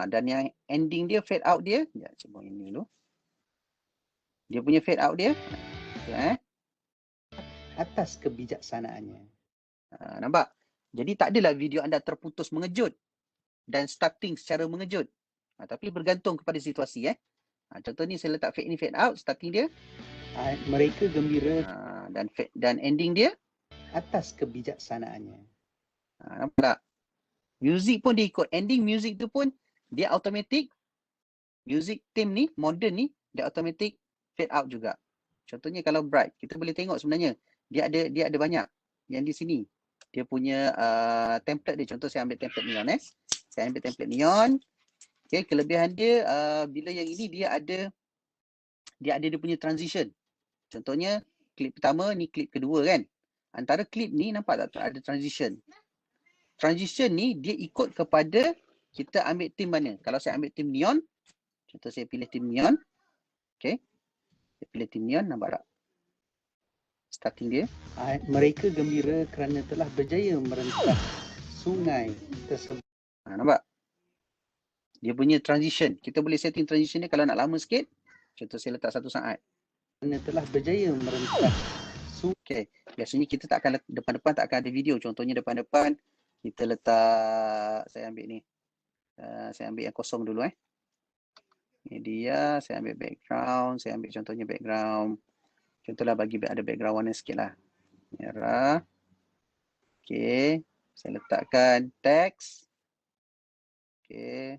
Dan yang ending dia, fade out dia, cuba ini dulu. Dia punya fade out dia, atas kebijaksanaannya. Nampak? Jadi tak adalah video anda terputus mengejut dan starting secara mengejut. Tapi bergantung kepada situasi. Contoh ni saya letak fade in, fade out, starting dia. Mereka gembira dan ending dia atas kebijaksanaannya. Nampak tak? Music pun dia ikut. Ending music tu pun dia automatic. Music theme ni, modern ni, dia automatic fade out juga. Contohnya kalau bright, kita boleh tengok sebenarnya dia ada banyak yang di sini. Dia punya template dia. Contoh saya ambil template neon. Saya ambil template neon. Okay, kelebihan dia bila yang ini dia ada dia punya transition. Contohnya klip pertama ni, klip kedua kan. Antara klip ni nampak tak ada transition. Transition ni dia ikut kepada kita ambil theme mana. Kalau saya ambil theme neon, contoh saya pilih theme neon. Okay. Saya pilih theme neon, nampak tak? Starting dia. Mereka gembira kerana telah berjaya merentas sungai tersebut. Nampak? Dia punya transition. Kita boleh setting transition dia kalau nak lama sikit. Contoh saya letak 1 saat. Kerana telah berjaya merentas sungai. Okay. Biasanya kita tak akan, depan-depan tak akan ada video. Contohnya depan-depan kita letak, saya ambil ni. Saya ambil yang kosong dulu Ini dia, saya ambil background. Saya ambil contohnya background. Contohlah bagi ada background warna sikit lah. Merah. Okay. Saya letakkan teks. Okay.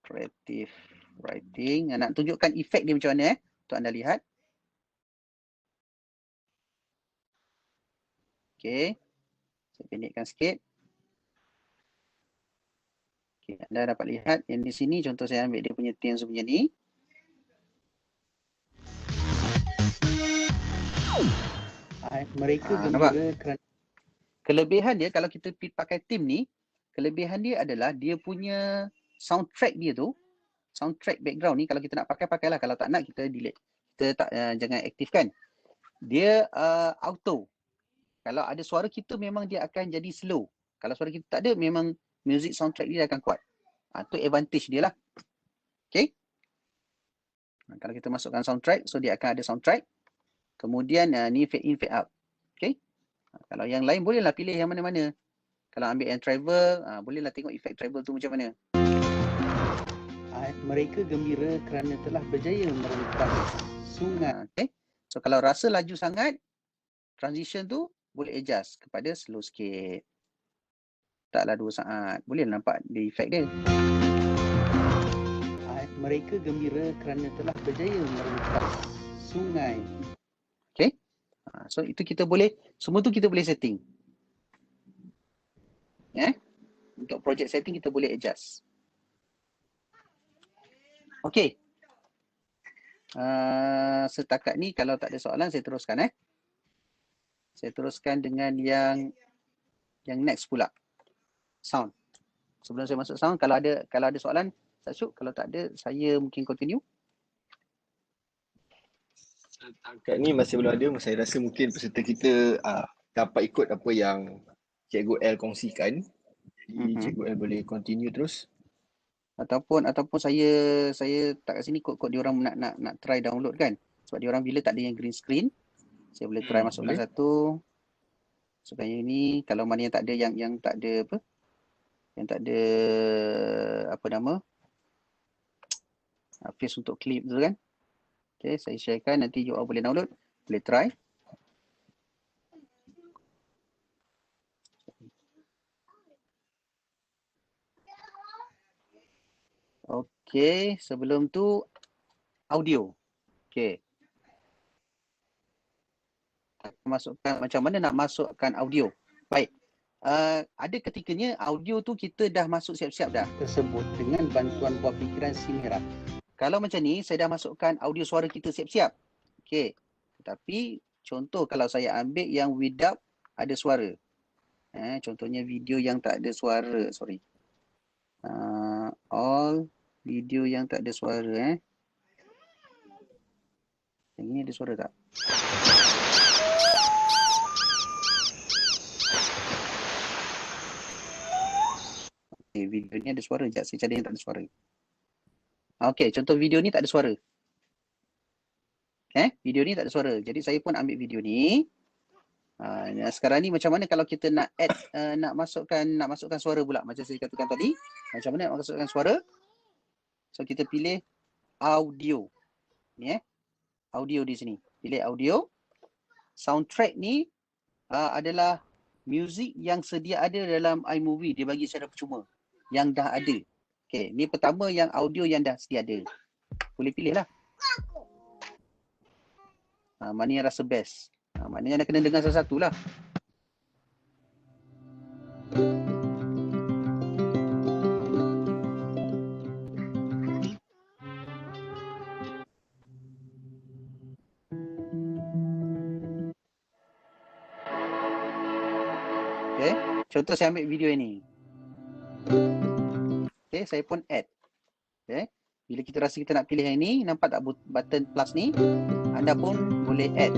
Creative writing. Nak tunjukkan efek dia macam mana untuk anda lihat. Okay. Saya pendekkan sikit. Okay, anda dapat lihat yang di sini, contoh saya ambil dia punya theme punya ni. Mereka gembira kerana kelebihan dia kalau kita pakai tim ni, kelebihan dia adalah dia punya soundtrack dia tu, soundtrack background ni kalau kita nak pakai, pakailah. Kalau tak nak, kita delete. Kita tak, jangan aktifkan. Dia auto. Kalau ada suara kita, memang dia akan jadi slow. Kalau suara kita tak ada, memang music soundtrack dia akan kuat. Tu advantage dia lah. Okay. Kalau kita masukkan soundtrack, so dia akan ada soundtrack. Kemudian ni fade in, fade out. Okay. Kalau yang lain, bolehlah pilih yang mana-mana. Kalau ambil yang travel, bolehlah tengok efek travel tu macam mana. Mereka gembira kerana telah berjaya merentas sungai. Okay. So kalau rasa laju sangat, transition tu boleh adjust kepada slow sikit. Taklah 2 saat. Boleh nampak dia efek dia. Mereka gembira kerana telah berjaya merentas sungai. Okay. So itu kita boleh, semua tu kita boleh setting. Untuk project setting kita boleh adjust. Okay. Setakat ni kalau tak ada soalan, saya teruskan. Saya teruskan dengan yang next pula. Sound. Sebelum saya masuk sound, kalau ada soalan, Ustaz Syuk, kalau tak ada, saya mungkin continue. Setakat ni masih belum ada. Saya rasa mungkin peserta kita dapat ikut apa yang Cikgu L kongsikan. Jadi Cikgu L boleh continue terus. Ataupun saya tak kat sini kod diorang nak try download kan. Sebab diorang bila tak ada yang green screen, saya boleh try masukkan satu. Masukkan yang ni. Kalau mana yang tak ada, yang tak ada apa? Yang tak ada apa nama? Face untuk clip tu kan. Okay, saya sharekan, nanti you all boleh download, boleh try. Okay, sebelum tu audio. Okay. Masukkan macam mana nak masukkan audio. Baik. Ada ketikanya audio tu kita dah masuk siap-siap dah. Tersebut dengan bantuan buah fikiran si merah. Kalau macam ni, saya dah masukkan audio suara kita siap-siap. Okay. Tapi contoh kalau saya ambil yang without ada suara. Contohnya video yang tak ada suara. Sorry. All video yang tak ada suara. Yang ni ada suara tak? Okay, video ni ada suara. Sekejap saya cari yang tak ada suara. Okay, contoh video ni tak ada suara. Video ni tak ada suara. Jadi saya pun ambil video ni. Sekarang ni macam mana kalau kita nak add, nak masukkan suara pula. Macam saya katakan tadi. Macam mana nak masukkan suara? So kita pilih audio. Ni audio di sini. Pilih audio. Soundtrack ni adalah music yang sedia ada dalam iMovie. Dia bagi secara percuma. Yang dah ada. Okay, ni pertama yang audio yang dah sedia ada. Boleh pilih lah. Mana yang rasa best. Maknanya anda kena dengar satu-satu lah. Okay, contoh saya ambil video ini. Okay, saya pun add. Okay, bila kita rasa kita nak pilih yang ini, nampak tak button plus ni? Anda pun boleh add.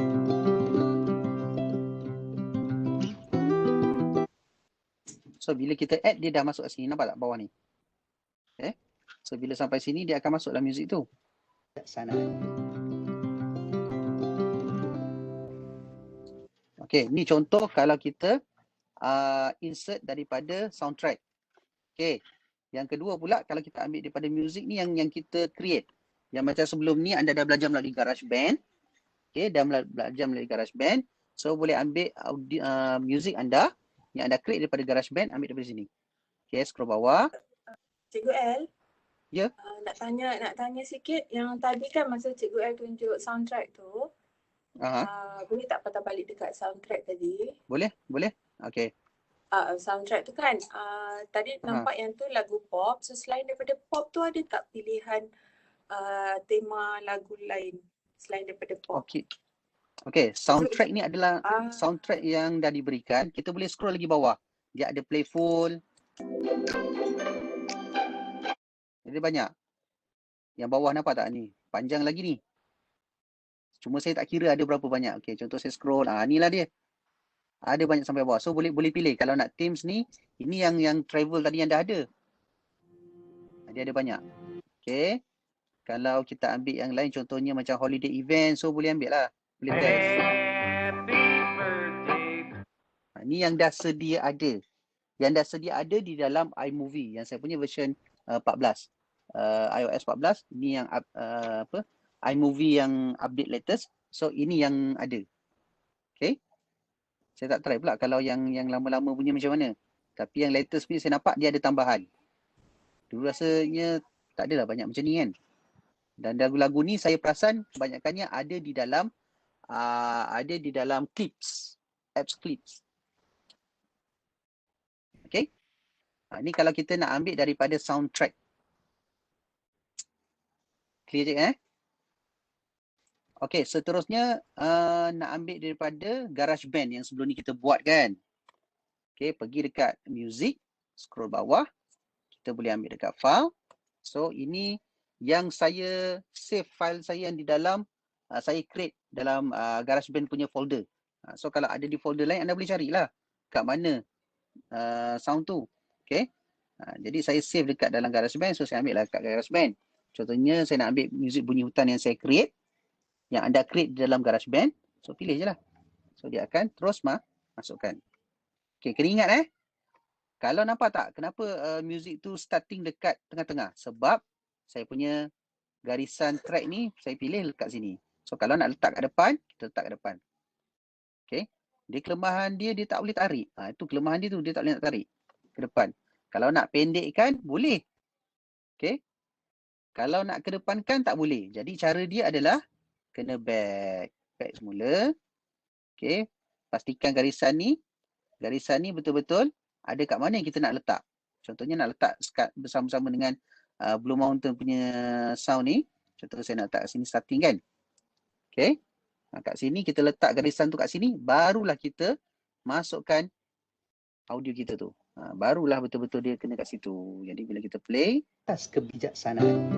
So bila kita add, dia dah masuk ke sini. Nampak tak bawah ni? Okay. So bila sampai sini, dia akan masuk dalam music tu. Sana. Okay, ni contoh kalau kita insert daripada soundtrack. Okay. Yang kedua pula, kalau kita ambil daripada music ni yang kita create. Yang macam sebelum ni, anda dah belajar melalui GarageBand. Okay, dah belajar melalui GarageBand. So boleh ambil music anda yang anda create daripada GarageBand, ambil daripada sini. Okay, scroll bawah. Cikgu L. Ya. Nak tanya sikit, yang tadi kan masa Cikgu L tunjuk soundtrack tu, boleh tak patah balik dekat soundtrack tadi? Boleh. Okay. Soundtrack tu kan, tadi nampak yang tu lagu pop. So selain daripada pop tu, ada tak pilihan tema lagu lain selain daripada pop? Okay. Okay, soundtrack ni adalah soundtrack yang dah diberikan. Kita boleh scroll lagi bawah. Dia ada playful. Jadi banyak. Yang bawah nampak tak ni? Panjang lagi ni. Cuma saya tak kira ada berapa banyak. Okay, contoh saya scroll. Inilah dia. Ada banyak sampai bawah. So boleh pilih. Kalau nak themes ni, ini yang travel tadi yang dah ada. Dia ada banyak. Okay. Kalau kita ambil yang lain, contohnya macam holiday event. So boleh ambil lah. Boleh test. Ni yang dah sedia ada. Yang dah sedia ada di dalam iMovie. Yang saya punya version 14. iOS 14. Ini yang iMovie yang update latest. So ini yang ada. Okay. Saya tak try pula kalau yang lama-lama punya macam mana. Tapi yang latest punya saya nampak dia ada tambahan. Dulu rasanya tak adalah banyak macam ni kan. Dan lagu-lagu ni saya perasan kebanyakannya ada di dalam clips. Apps clips. Okay. Ni kalau kita nak ambil daripada soundtrack. Clear je Okay, seterusnya nak ambil daripada GarageBand yang sebelum ni kita buat kan. Okay, pergi dekat music, scroll bawah. Kita boleh ambil dekat file. So, ini yang saya save file saya yang di dalam, saya create dalam GarageBand punya folder. So, kalau ada di folder lain, anda boleh carilah kat mana sound tu. Okay. Jadi, saya save dekat dalam GarageBand. So, saya ambil lah kat GarageBand. Contohnya, saya nak ambil music bunyi hutan yang saya create. Yang anda create di dalam GarageBand. So, pilih je lah. So, dia akan terus masukkan. Okay, kena ingat kalau nampak tak, kenapa music tu starting dekat tengah-tengah? Sebab saya punya garisan track ni, saya pilih lekat sini. So, kalau nak letak kat depan, kita letak kat depan. Okay. Dia kelemahan dia tak boleh tarik. Itu kelemahan dia tu, dia tak boleh nak tarik ke depan. Kalau nak pendekkan, boleh. Okay. Kalau nak kedepankan, tak boleh. Jadi, cara dia adalah kena back semula. Okay. Pastikan garisan ni betul-betul ada kat mana yang kita nak letak. Contohnya nak letak bersama-sama dengan Blue Mountain punya sound ni. Contoh saya nak letak kat sini starting kan. Okay. Kat sini kita letak garisan tu kat sini. Barulah kita masukkan audio kita tu. Barulah betul-betul dia kena kat situ. Jadi bila kita play. Atas kebijaksanaan.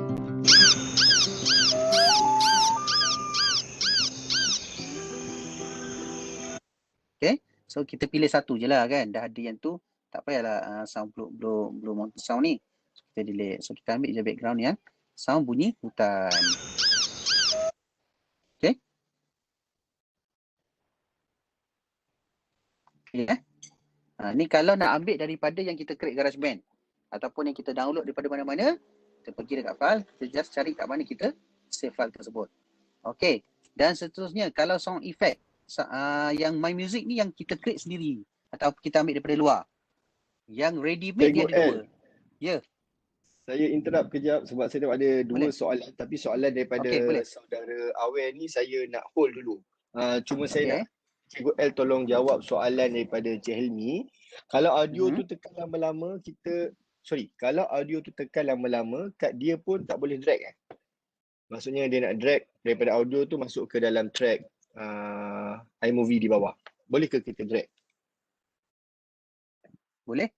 Okay. So kita pilih satu je lah kan. Dah ada yang tu. Tak payahlah sound Blue Mountain sound ni. So, kita delete. So kita ambil je background yang sound bunyi hutan. Okay. Okay. Ni kalau nak ambil daripada yang kita create GarageBand. Ataupun yang kita download daripada mana-mana. Kita pergi dekat file. Kita just cari kat mana kita save file tersebut. Okay. Dan seterusnya kalau sound effect. Yang My Music ni yang kita create sendiri. Atau kita ambil daripada luar. Yang ready made dia ada dua. Ya. Saya interrupt kejap sebab saya tengok ada dua soalan. Tapi soalan daripada saudara Aware ni saya nak hold dulu. Cuma saya nak Cikgu L tolong jawab soalan daripada Cik Helmi. Kalau audio tu tekan lama-lama kalau audio tu tekan lama-lama kat dia pun tak boleh drag Maksudnya dia nak drag daripada audio tu masuk ke dalam track iMovie di bawah. Boleh ke kita drag? Boleh.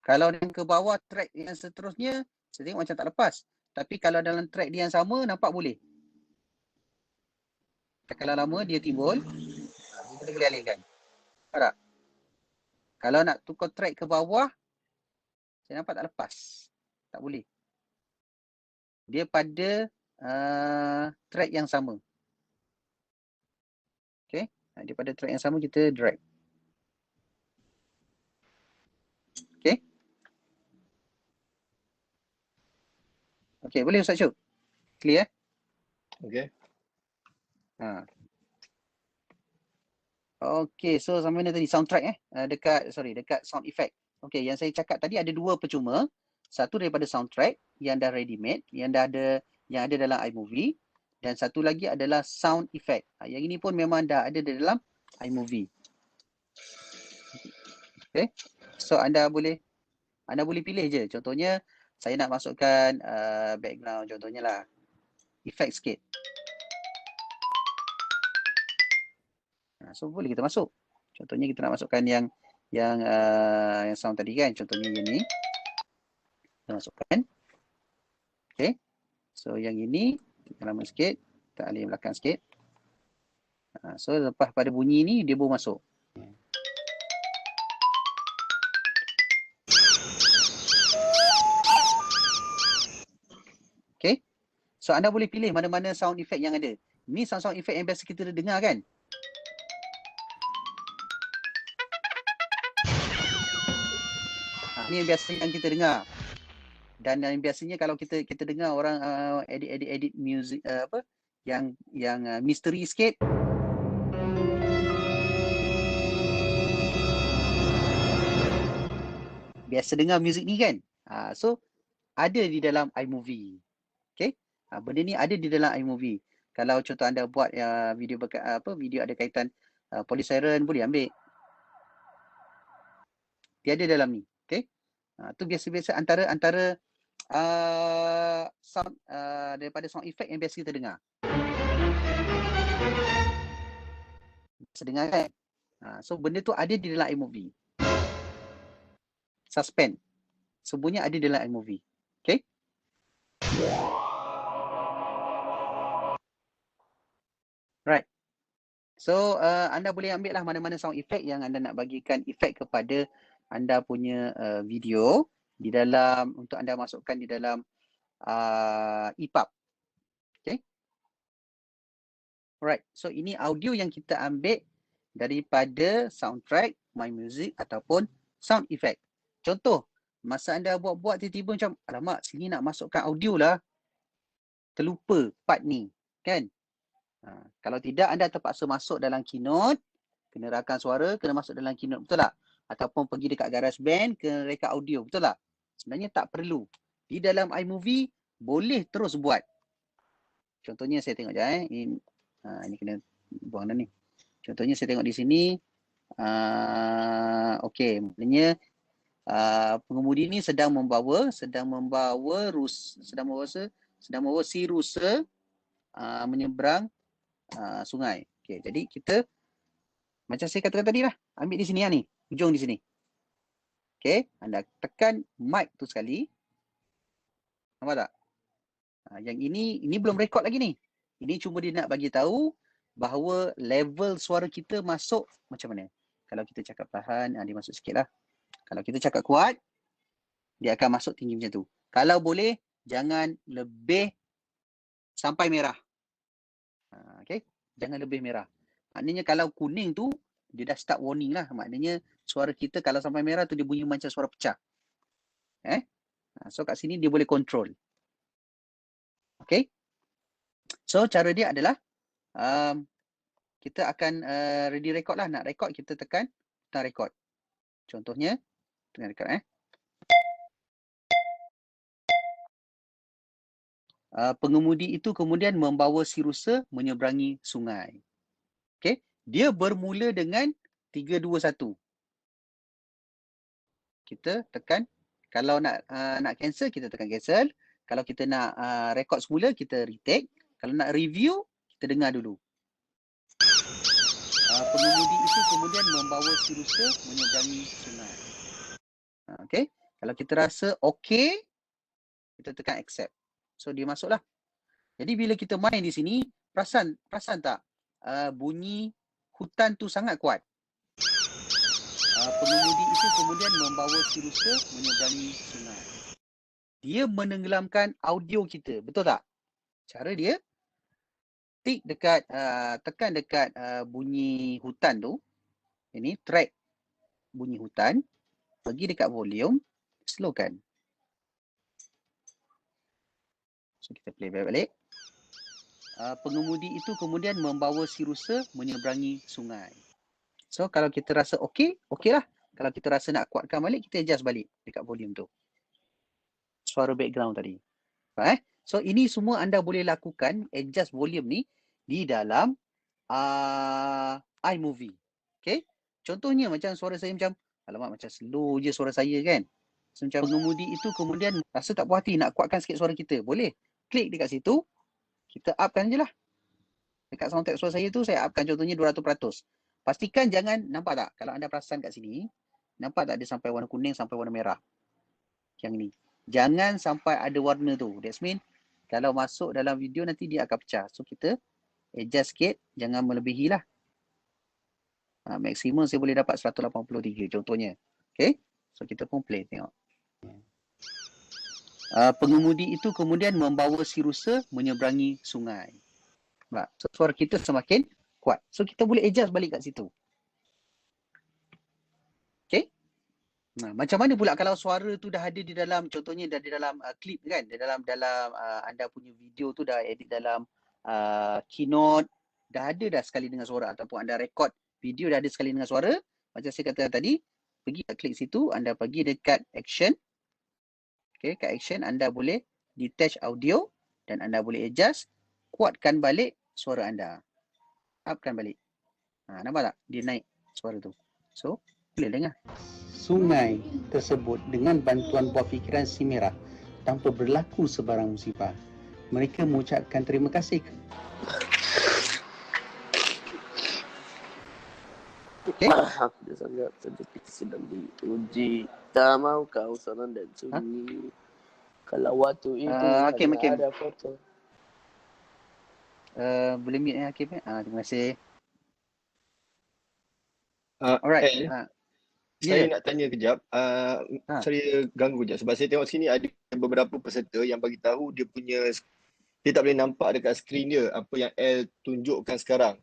Kalau yang ke bawah track yang seterusnya, saya tengok macam tak lepas. Tapi kalau dalam track dia yang sama, nampak boleh. Kalau lama dia timbul, kita boleh alihkan. Tak? Kalau nak tukar track ke bawah, saya nampak tak lepas. Tak boleh. Dia pada track yang sama. Okay. Daripada track yang sama kita drag. Okay. Okay, boleh Ustaz Syuk? Clear? Okay. Okay, so sama mana tadi soundtrack dekat sound effect. Okay, yang saya cakap tadi ada dua percuma. Satu daripada soundtrack yang dah ready made, yang ada dalam iMovie. Dan satu lagi adalah sound effect. Yang ini pun memang dah ada di dalam iMovie. Okay. So anda boleh pilih je. Contohnya saya nak masukkan background contohnya lah. effect sikit. So boleh kita masuk. Contohnya kita nak masukkan yang sound tadi kan. Contohnya yang ni. Kita masukkan. Okay. So yang ini kita lama sikit. Kita alih belakang sikit. So lepas pada bunyi ni dia baru masuk. Okay. So anda boleh pilih mana-mana sound effect yang ada. Ni sound effect yang biasa kita dengar kan. Ni yang biasa yang kita dengar. Dan yang biasanya kalau kita dengar orang edit music yang misteri sikit. Biasa dengar muzik ni kan. So ada di dalam iMovie. Okay. Benda ni ada di dalam iMovie. Kalau contoh anda buat video video ada kaitan polis siren, boleh ambil. Dia ada dalam ni. Okay. Tu biasa-biasa antara sound daripada sound effect yang biasa kita dengar. Biasa dengar kan? So benda tu ada di dalam iMovie. Suspend. Semuanya ada dalam iMovie. Okay? Right. So anda boleh ambil lah mana-mana sound effect yang anda nak bagikan efek kepada anda punya video di dalam, untuk anda masukkan di dalam EPUB. Okay. Alright. So ini audio yang kita ambil daripada soundtrack, My Music ataupun sound effect. Contoh, masa anda buat-buat tiba-tiba macam, alamak sini nak masukkan audio lah. Terlupa part ni. Kan? Kalau tidak, anda terpaksa masuk dalam Keynote, kena rakam suara, kena masuk dalam Keynote, betul tak? Ataupun pergi dekat GarageBand, kena reka audio, betul tak? Sebenarnya tak perlu. Di dalam iMovie, boleh terus buat. Contohnya saya tengok je ini kena buang dah ni. Contohnya saya tengok di sini. Okey, maknanya pengemudi ni sedang membawa si rusa menyeberang sungai. Okey, jadi kita macam saya katakan tadi lah, ambil di sini ni, hujung di sini. Okey, anda tekan mic tu sekali. Nampak tak? Yang ini belum rekod lagi ni. Ini cuma dia nak bagi tahu bahawa level suara kita masuk macam mana. Kalau kita cakap perlahan, dia masuk sikit lah. Kalau kita cakap kuat, dia akan masuk tinggi macam tu. Kalau boleh, jangan lebih sampai merah. Okay? Jangan lebih merah. Maknanya kalau kuning tu, dia dah start warning lah. Maknanya suara kita kalau sampai merah tu dia bunyi macam suara pecah. So kat sini dia boleh control. Okay? So cara dia adalah, kita akan ready record lah. Nak record, kita tekan butang record. Contohnya, tengah record pengemudi itu kemudian membawa si rusa menyeberangi sungai. Okay? Dia bermula dengan 3, 2, 1. Kita tekan. Kalau nak cancel, kita tekan cancel. Kalau kita nak record semula, kita retake. Kalau nak review, kita dengar dulu. Pengemudi itu kemudian membawa si rusa menyeberangi sungai. Okay. Kalau kita rasa okay, kita tekan accept. So dia masuklah. Jadi bila kita main di sini, perasan tak bunyi hutan tu sangat kuat. Pengemudi itu kemudian membawa si rusa menyeberangi sungai. Dia menenggelamkan audio kita, betul tak? Cara dia, tekan dekat bunyi hutan tu. Ini track bunyi hutan. Pergi dekat volume, slowkan. So kita play balik. Pengemudi itu kemudian membawa si rusa menyeberangi sungai. So kalau kita rasa okey lah. Kalau kita rasa nak kuatkan balik, kita adjust balik dekat volume tu. Suara background tadi. So ini semua anda boleh lakukan, adjust volume ni di dalam iMovie. Okay? Contohnya macam suara saya macam, alamak macam slow je suara saya kan. So, macam pengemudi itu kemudian rasa tak puas hati nak kuatkan sikit suara kita. Boleh. Klik dekat situ. Kita upkan je lah. Dekat soundtrack suara saya tu, saya upkan contohnya 200%. Pastikan jangan, nampak tak? Kalau anda perasan kat sini, nampak tak dia sampai warna kuning sampai warna merah? Yang ni. Jangan sampai ada warna tu. That's mean, kalau masuk dalam video nanti dia akan pecah. So kita adjust sikit, jangan melebihi lah. Maksimum saya boleh dapat 183 contohnya. Okay. So kita pun play tengok. Pengemudi itu kemudian membawa si rusa menyeberangi sungai. So, suara kita semakin kuat. So kita boleh adjust balik kat situ. Okay. Macam mana pula kalau suara tu dah ada di dalam, contohnya dah di dalam klip kan, di dalam anda punya video tu dah edit dalam Keynote, dah ada dah sekali dengan suara, ataupun anda record video dah ada sekali dengan suara. Macam saya kata tadi, pergi kat klik situ, anda pergi dekat action. Okay, kat action anda boleh detach audio dan anda boleh adjust, kuatkan balik suara anda. Upkan balik. Nampak tak? Dia naik suara tu. So, boleh dengar. Sungai tersebut dengan bantuan buah fikiran si merah tanpa berlaku sebarang musibah. Mereka mengucapkan terima kasih. Okay. Dia sangat sedikit sedang diuji. Tak mau kau senang dan sunyi. Kalau waktu itu Hakim. ada foto. Boleh mute Hakim. Terima kasih. Alright. Saya nak tanya kejap. Saya ganggu kejap sebab saya tengok sini ada beberapa peserta yang bagi tahu dia tak boleh nampak dekat skrin dia apa yang L tunjukkan sekarang.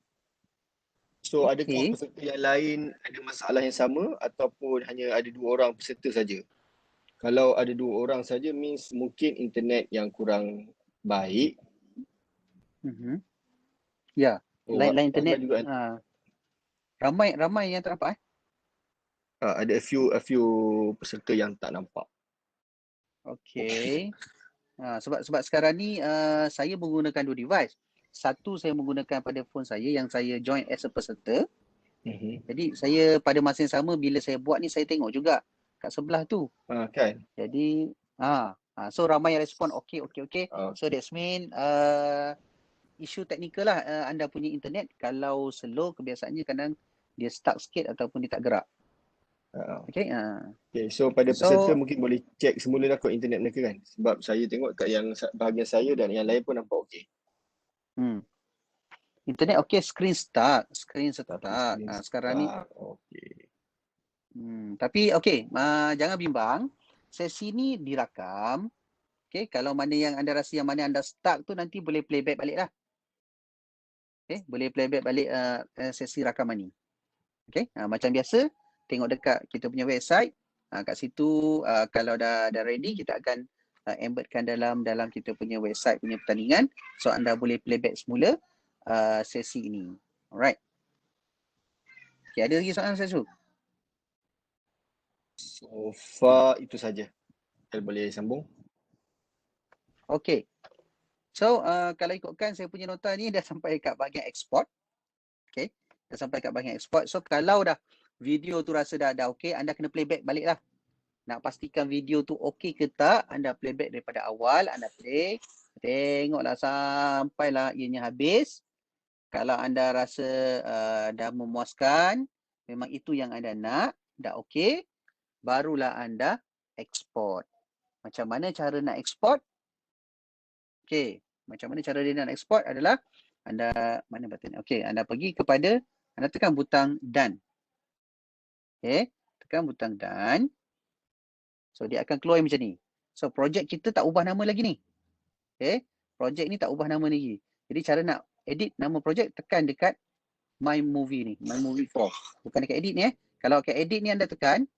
So adakah peserta yang lain ada masalah yang sama ataupun hanya ada 2 orang peserta saja? Kalau ada 2 orang saja means mungkin internet yang kurang baik. Ya, lain internet. Juga, ramai yang tak nampak. Ada a few peserta yang tak nampak. Okay. Sebab sekarang ni saya menggunakan 2 device. Satu saya menggunakan pada phone saya yang saya join as a peserta. Jadi saya pada masa yang sama bila saya buat ni saya tengok juga kat sebelah tu. Kan. Jadi so ramai yang respon okay. So that's mean isu teknikal lah anda punya internet. Kalau slow kebiasaannya kadang dia stuck sikit ataupun dia tak gerak. Okay, so pada peserta mungkin boleh check semula lah kod internet mereka kan. Sebab saya tengok kat yang bahagian saya dan yang lain pun nampak okey. Internet okey, screen start. Sekarang ni. Okey. Tapi okey, jangan bimbang. Sesi ni dirakam. Okey, kalau mana yang anda rasa yang mana anda stuck tu nanti boleh playback balik lah. Okey, boleh playback balik sesi rakaman ni. Okey, macam biasa tengok dekat kita punya website. Kat situ kalau dah ready kita akan embedkan dalam kita punya website punya pertandingan. So anda boleh playback semula sesi ini. Alright. Okay, ada lagi soalan saya Su? So far itu saja. Kita boleh sambung. Okay. So kalau ikutkan saya punya nota ni dah sampai kat bahagian export. Okay. Dah sampai kat bahagian export. So kalau dah video tu rasa dah okay, anda kena playback balik lah. Nak pastikan video tu okey ke tak, anda playback daripada awal, anda play. Tengoklah sampailah ianya habis. Kalau anda rasa dah memuaskan, memang itu yang anda nak, dah okey, barulah anda export. Macam mana cara nak export? Okey, macam mana cara dia nak export adalah anda, mana button? Okey, anda pergi kepada, anda tekan butang done. Okey, tekan butang done. So dia akan keluar macam ni. So projek kita tak ubah nama lagi ni. Okay. Projek ni tak ubah nama lagi. Jadi cara nak edit nama projek tekan dekat My Movie ni. My Movie 4. Bukan dekat edit ni Kalau dekat edit ni anda tekan.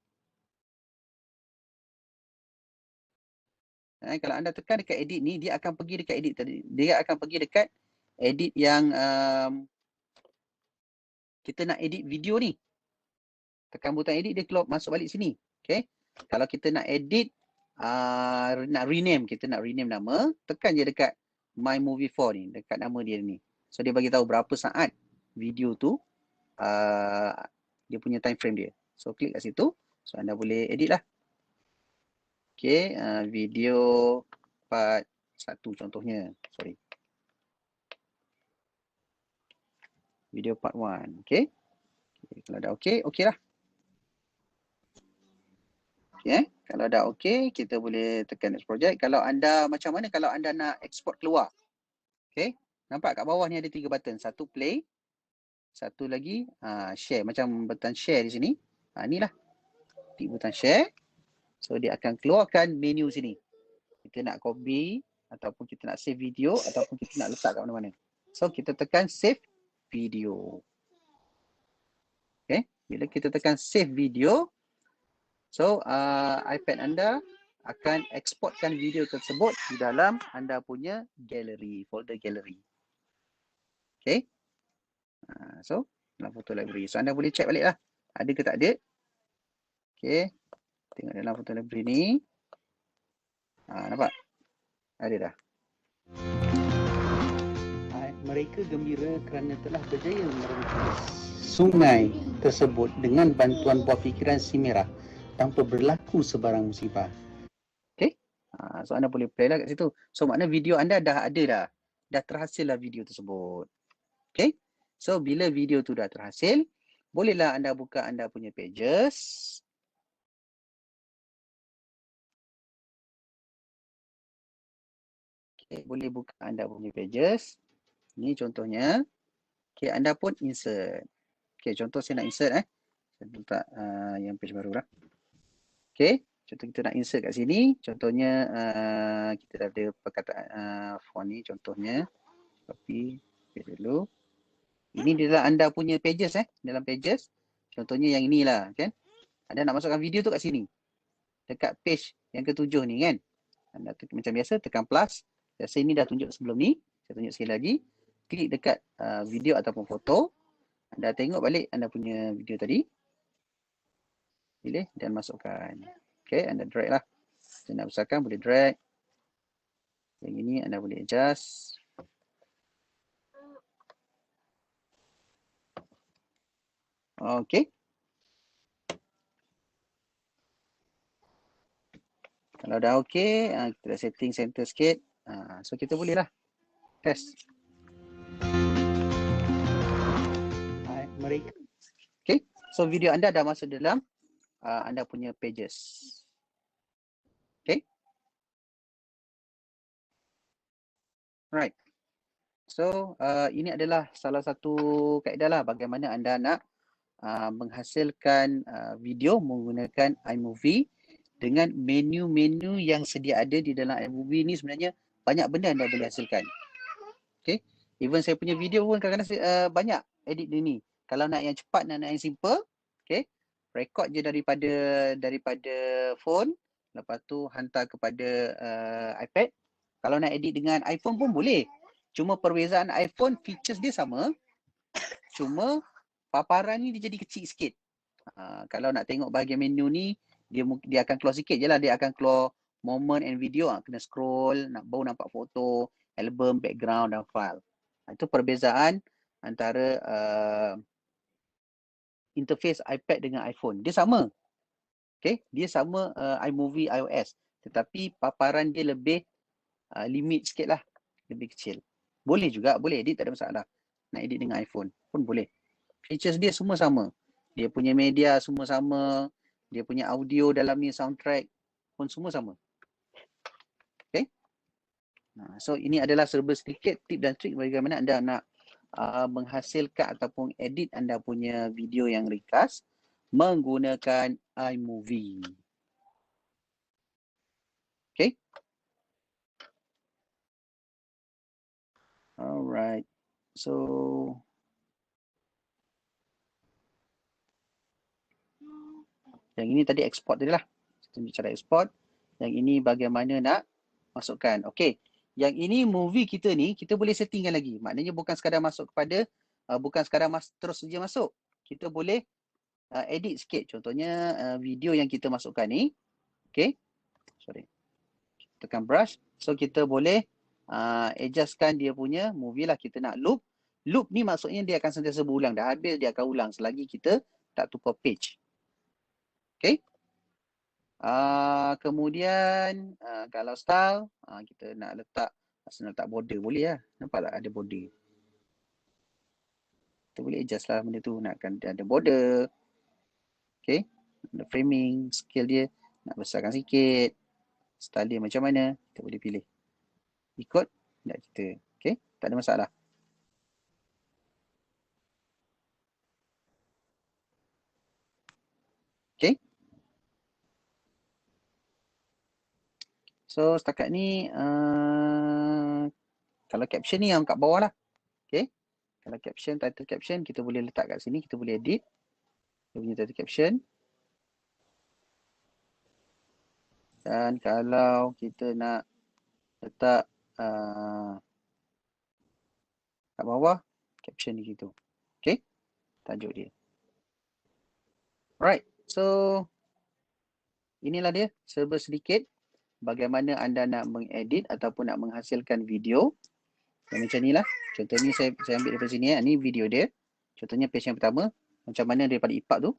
Kalau anda tekan dekat edit ni dia akan pergi dekat edit tadi. Dia akan pergi dekat edit yang kita nak edit video ni. Tekan butang edit dia keluar masuk balik sini. Okay. Kalau kita nak edit, nak rename, kita nak rename nama, tekan je dekat My Movie 4 ni, dekat nama dia ni. So dia bagi tahu berapa saat video tu, dia punya time frame dia. So klik kat situ, so anda boleh edit lah. Okay, video part 1 contohnya, sorry. Video part 1. Okay. Kalau dah okay, okay lah. Okay. Kalau dah okay, kita boleh tekan next project. Kalau anda, macam mana kalau anda nak export keluar? Okay. Nampak kat bawah ni ada 3 button. Satu play. Satu lagi share. Macam button share di sini. Inilah. Klik butang share. So dia akan keluarkan menu sini. Kita nak copy ataupun kita nak save video ataupun kita nak letak kat mana-mana. So kita tekan save video. Okay. Bila kita tekan save video, so iPad anda akan exportkan video tersebut di dalam anda punya gallery, folder gallery. Okay. So dalam photo library. So anda boleh check balik lah. Ada ke tak ada. Okay. Tengok dalam photo library ni. Nampak? Ada dah. Mereka gembira kerana telah berjaya merentang sungai tersebut dengan bantuan buah fikiran si merah tanpa berlaku sebarang musibah. Okay. So anda boleh play lah kat situ. So makna video anda dah ada dah. Dah terhasil lah video tersebut. Okay. So bila video tu dah terhasil, bolehlah anda buka anda punya pages. Okay, boleh buka anda punya pages. Ni contohnya. Okay, anda pun insert. Okay, contoh saya nak insert Saya letak yang page baru lah. Okay, contoh kita nak insert kat sini. Contohnya kita ada perkataan font ni contohnya. Copy dulu. Ini di dalam anda punya pages dalam pages. Contohnya yang inilah kan. Anda nak masukkan video tu kat sini. Dekat page yang ke-7 ni kan. Anda macam biasa tekan plus. Biasa ini dah tunjuk sebelum ni. Saya tunjuk sekali lagi. Klik dekat video ataupun foto. Anda tengok balik anda punya video tadi. Pilih dan masukkan. Okay, anda drag lah. Saya nak besarkan, boleh drag. Yang ini anda boleh adjust. Okay. Kalau dah okay, kita dah setting center sikit. So kita boleh lah test. Mereka. Okay, so video anda dah masuk dalam anda punya pages. Okay. Right. So ini adalah salah satu kaedah lah bagaimana anda nak menghasilkan video menggunakan iMovie dengan menu-menu yang sedia ada di dalam iMovie ni. Sebenarnya banyak benda anda boleh hasilkan. Okay. Even saya punya video pun kadang-kadang banyak edit dia ni. Kalau nak yang cepat, nak yang simple, okay, record je daripada phone, lepas tu hantar kepada iPad. Kalau nak edit dengan iPhone pun boleh. Cuma perbezaan iPhone, features dia sama. Cuma paparan ni dia jadi kecil sikit. Kalau nak tengok bahagian menu ni, dia akan keluar sikit je lah. Dia akan keluar moment and video. Kena scroll, baru nampak foto, album, background dan file. Itu perbezaan antara interface iPad dengan iPhone. Dia sama. Okay, dia sama iMovie iOS. Tetapi paparan dia lebih limit sikit lah. Lebih kecil. Boleh juga, boleh edit, tak ada masalah. Nak edit dengan iPhone pun boleh. Features dia semua sama. Dia punya media semua sama. Dia punya audio dalam ni, soundtrack pun semua sama. Okay. So ini adalah serba sedikit tip dan trik bagaimana anda nak menghasilkan ataupun edit anda punya video yang ringkas menggunakan iMovie. Okay. Alright. So yang ini tadi export tadi lah. Kita bicara export. Yang ini bagaimana nak masukkan. Okay. Yang ini movie kita ni, kita boleh settingkan lagi. Maknanya bukan sekadar masuk kepada, bukan sekadar terus saja masuk. Kita boleh edit sikit. Contohnya video yang kita masukkan ni. Okay. Sorry. Tekan brush. So kita boleh adjustkan dia punya movie lah. Kita nak loop. Loop ni maksudnya dia akan sentiasa berulang. Dah habis dia akan ulang selagi kita tak tukar page. Okay. Kemudian kalau style, kita nak letak border boleh lah. Nampak tak ada border. kita boleh adjust lah benda tu. Nakkan dia ada border. Okay. Ada framing, scale dia. Nak besarkan sikit. Style dia macam mana. Kita boleh pilih. Ikut nak kita. Okay. Tak ada masalah. Okay. So setakat ni kalau caption ni yang kat bawah lah. Okay. Kalau caption, title caption kita boleh letak kat sini. Kita boleh edit. Kita punya title caption. Dan kalau kita nak letak kat bawah, caption ni gitu. Okay. Tajuk dia. Alright. So inilah dia serba sedikit bagaimana anda nak mengedit ataupun nak menghasilkan video yang macam ni lah. Contoh ni saya ambil daripada sini. Ni video dia. Contohnya page yang pertama. Macam mana daripada IPAK tu.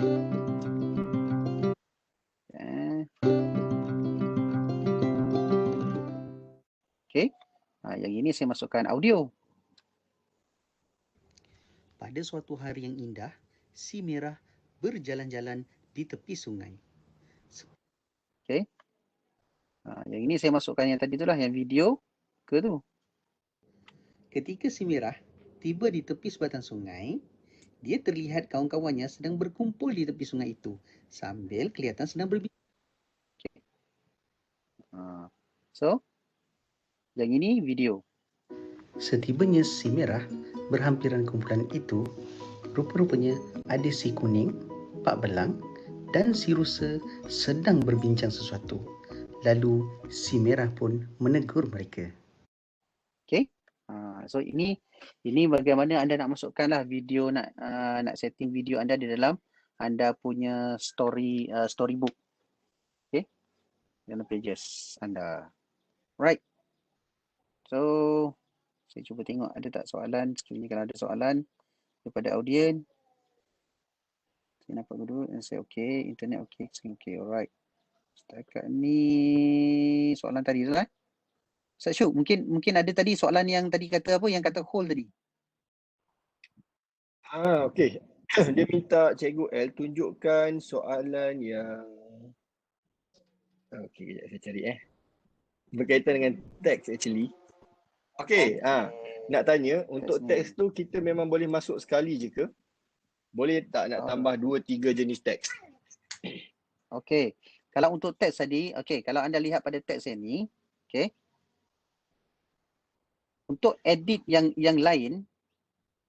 Okay. Yang ini saya masukkan audio. Pada suatu hari yang indah, si merah berjalan-jalan di tepi sungai. Okay. Yang ini saya masukkan yang tadi tu lah, yang video ke tu. Ketika si merah tiba di tepi sebatang sungai, dia terlihat kawan-kawannya sedang berkumpul di tepi sungai itu sambil kelihatan sedang berbincang. Okay. So, yang ini video. Setibanya si merah berhampiran kumpulan itu, rupa-rupanya ada si kuning, Pak Belang dan si rusa sedang berbincang sesuatu. Lalu si merah pun menegur mereka. Okay. So ini bagaimana anda nak masukkanlah video, nak setting video anda di dalam anda punya storybook. Okay. Dalam pages anda. Right. So saya cuba tengok ada tak soalan. Sekiranya kalau ada soalan daripada audien. Saya nampak dulu dan saya okey, internet okey, screen okey. Alright. Setakat ni soalan tadi tu lah. Ustaz Syuk, mungkin ada tadi soalan yang tadi kata apa, yang kata hold tadi. Okey. Dia minta Cikgu L tunjukkan soalan yang okey, kejap saya cari berkaitan dengan teks actually. Okey, nak tanya untuk teks tu kita memang boleh masuk sekali je ke? Boleh tak nak tambah 2-3 jenis teks? Okey. Kalau untuk teks tadi, okey, kalau anda lihat pada teks ini, okey. Untuk edit yang lain,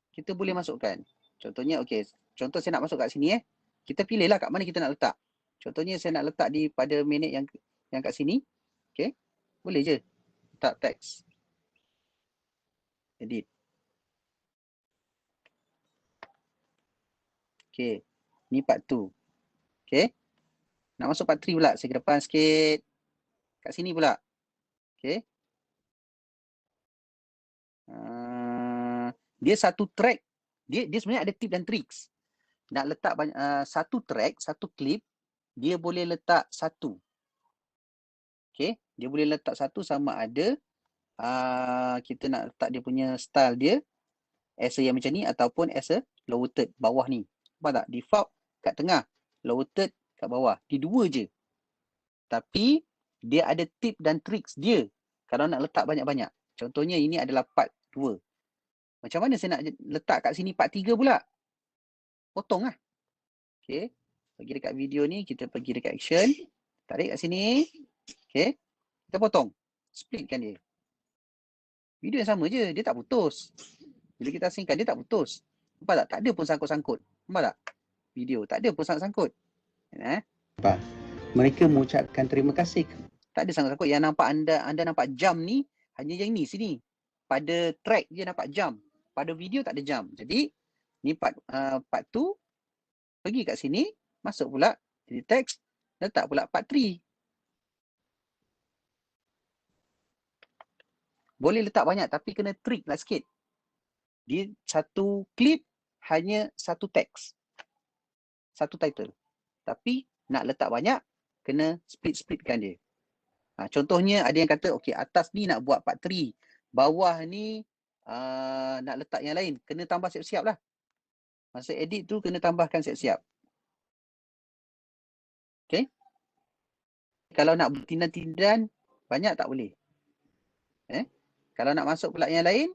kita boleh masukkan. Contohnya, okey, contoh saya nak masuk kat sini kita pilihlah kat mana kita nak letak. Contohnya saya nak letak di pada minit yang kat sini. Okey. Boleh je letak teks. Edit. Okey. Ni part 2. Okey. Nak masuk part 3 pula. Saya ke depan sikit. Kat sini pula. Okey. Dia satu track. Dia sebenarnya ada tip dan tricks. Nak letak satu track, satu clip, dia boleh letak satu. Okey. Dia boleh letak satu sama ada kita nak letak dia punya style dia as a yang macam ni ataupun as a lower third bawah ni. Nampak tak? Default kat tengah, lower third kat bawah. Dia dua je. Tapi dia ada tip dan tricks dia kalau nak letak banyak-banyak. Contohnya ini adalah part 2. Macam mana saya nak letak kat sini part 3 pula? Potong lah. Okay. Pergi dekat video ni, kita pergi dekat action. Tarik kat sini. Okay. Kita potong. Splitkan dia. Video yang sama je. Dia tak putus. Bila kita asingkan, dia tak putus. Nampak tak? Tak ada pun sangkut-sangkut. Nampak tak? Video. Tak ada pun sangkut-sangkut. Mereka mengucapkan terima kasih. Tak ada sangkut-sangkut. Yang nampak anda nampak jam ni, hanya yang ni sini. Pada track dia nampak jam. Pada video tak ada jam. Jadi, ni part 2. Pergi kat sini. Masuk pula. Jadi teks. Letak pula part 3. Boleh letak banyak tapi kena trick lah sikit. Dia satu klip hanya satu teks. Satu title. Tapi nak letak banyak, kena split-splitkan dia. Contohnya ada yang kata, okey, atas ni nak buat part 3. Bawah ni nak letak yang lain. Kena tambah siap-siap lah. Masa edit tu kena tambahkan siap-siap. Okay. Kalau nak bertindan-tindan, banyak tak boleh. Kalau nak masuk pula yang lain,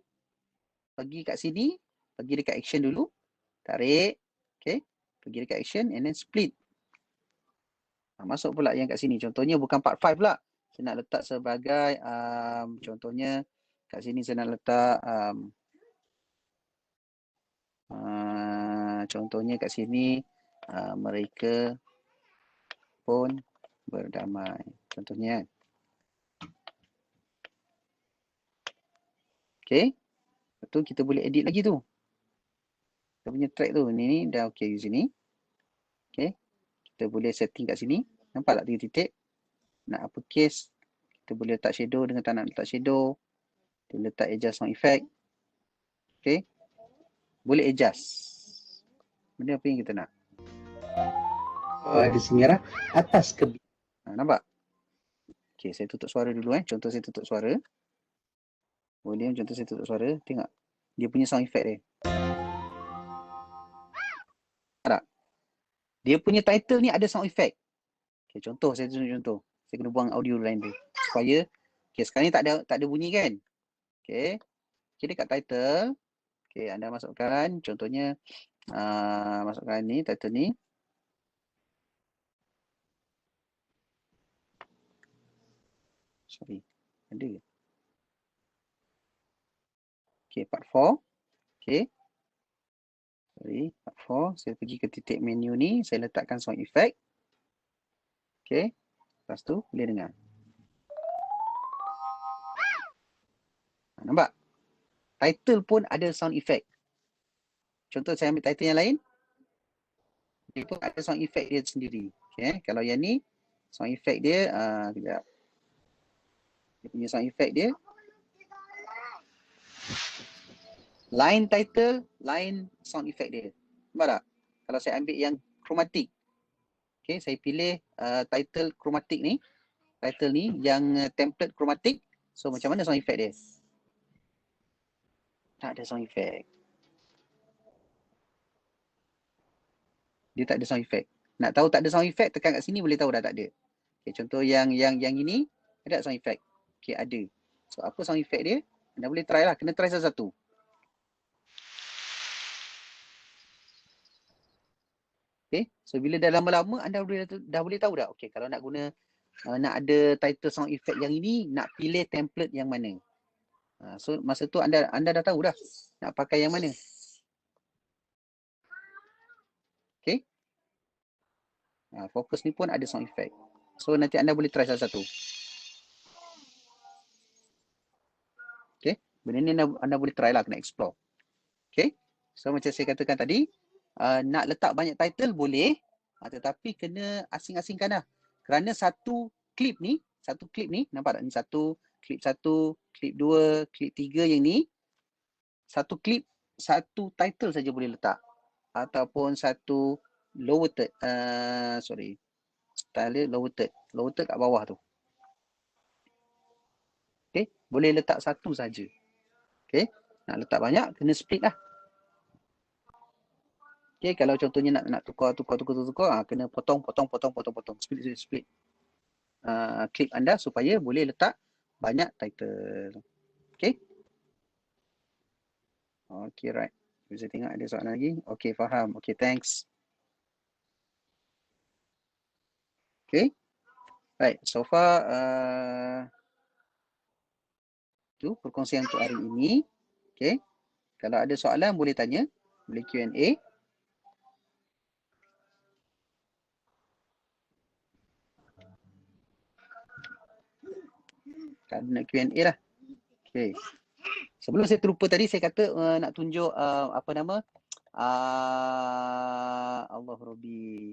pergi kat sini, pergi dekat action dulu, tarik, okay, pergi dekat action and then split. Masuk pula yang kat sini, contohnya bukan part 5 pula. Saya nak letak sebagai, contohnya kat sini saya nak letak, contohnya kat sini, mereka pun berdamai. Contohnya. Okay. Lepas tu kita boleh edit lagi tu. Kita punya track tu. Ni dah okay di sini. Okay. Kita boleh setting kat sini. Nampak tak titik-titik? Nak uppercase. Kita boleh letak shadow dengan tak nak letak shadow. Kita boleh letak adjust sound effect. Okay. Boleh adjust. Benda apa yang kita nak. Ada si merah atas ke. Nampak? Okay, saya tutup suara dulu. Contoh saya tutup suara. Volume, contoh saya tutup suara. Tengok. Dia punya sound effect dia. Tak? Dia punya title ni ada sound effect. Okay, contoh, saya tunjuk contoh. Saya kena buang audio lain tu. Supaya, okay, sekarang ni tak ada bunyi kan? Okay. Okay, dekat title. Okay, anda masukkan. Contohnya, masukkan ni, title ni. Sorry. Ada ke? Okay, part 4. Okay. Sorry, part 4. Saya pergi ke titik menu ni. Saya letakkan sound effect. Okay. Lepas tu, boleh dengar. Nampak? Title pun ada sound effect. Contoh saya ambil title yang lain. Dia pun ada sound effect dia sendiri. Okay. Kalau yang ni, sound effect dia, kejap. Dia punya sound effect dia. Line title, line sound effect dia. Nampak tak? Kalau saya ambil yang chromatic. Okay, saya pilih title chromatic ni. Title ni yang template chromatic. So macam mana sound effect dia? Tak ada sound effect. Dia tak ada sound effect. Nak tahu tak ada sound effect, tekan kat sini boleh tahu dah tak ada. Okay, contoh yang ini, ada sound effect? Okay, ada. So apa sound effect dia? Anda boleh try lah. Kena try satu-satu. Okay, so bila dah lama-lama anda dah boleh tahu dah. Okay, kalau nak guna, nak ada title sound effect yang ini, nak pilih template yang mana. So masa tu anda dah tahu dah nak pakai yang mana. Okay. Fokus ni pun ada sound effect. So nanti anda boleh try satu-satu. Okay. Benda ni anda boleh try lah, kena explore. Okay. So macam saya katakan tadi, nak letak banyak title boleh, tetapi kena asing-asingkan lah. Kerana satu klip ni, nampak tak ni, satu, klip 2, klip 3 yang ni, satu klip, satu title saja boleh letak. Ataupun satu lower third, style lower third kat bawah tu. Okay, boleh letak satu saja. Okay, nak letak banyak, kena split lah. Okay, kalau contohnya nak tukar, kena potong, split. Klip anda supaya boleh letak banyak title. Okay. Okay, right. Bisa tengok ada soalan lagi. Okay, faham. Okay, thanks. Okay. Right, so far tu perkongsian untuk hari ini. Okay. Kalau ada soalan boleh tanya, boleh Q&A. Kalau nak Q&A lah. Okay. Sebelum saya terlupa tadi, saya kata nak tunjuk apa nama? Allah Rabbi.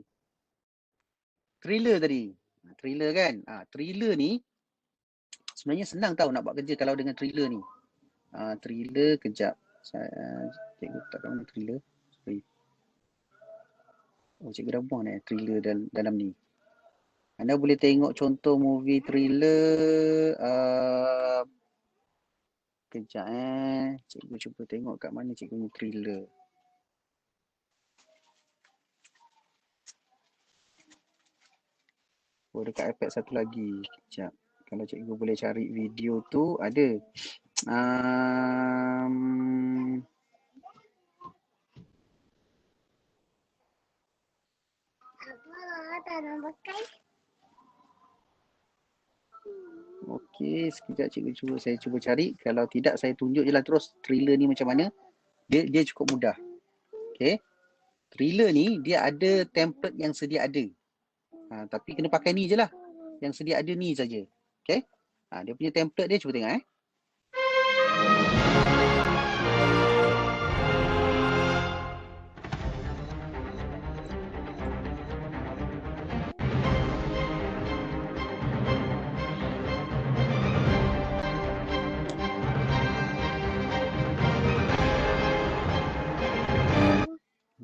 Trailer tadi. Trailer kan? Trailer ni sebenarnya senang tahu nak buat kerja kalau dengan trailer ni. Trailer, kejap. Cikgu tak tahu mana trailer. Sorry. Oh, cikgu dah buang trailer dalam ni. Anda boleh tengok contoh movie trailer. Kejap cikgu cuba tengok kat mana cikgu ni trailer. Oh, dekat iPad satu lagi. Sekejap. Kalau cikgu boleh cari video tu ada. Okey, sekejap cikgu saya cuba cari. Kalau tidak saya tunjuk je lah terus thriller ni macam mana. Dia cukup mudah. Okey. Thriller ni dia ada template yang sedia ada. Tapi kena pakai ni je lah. Yang sedia ada ni saja. Okey. Dia punya template dia cuba tengok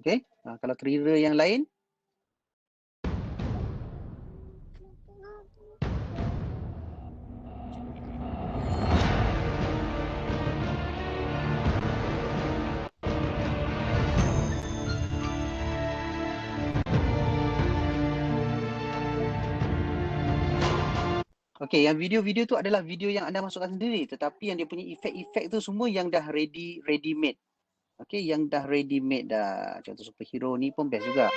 Okey. Kalau thriller yang lain, okey, yang video-video tu adalah video yang anda masukkan sendiri, tetapi yang dia punya efek-efek tu semua yang dah ready made. Okey, yang dah ready made dah. Contoh superhero ni pun best juga.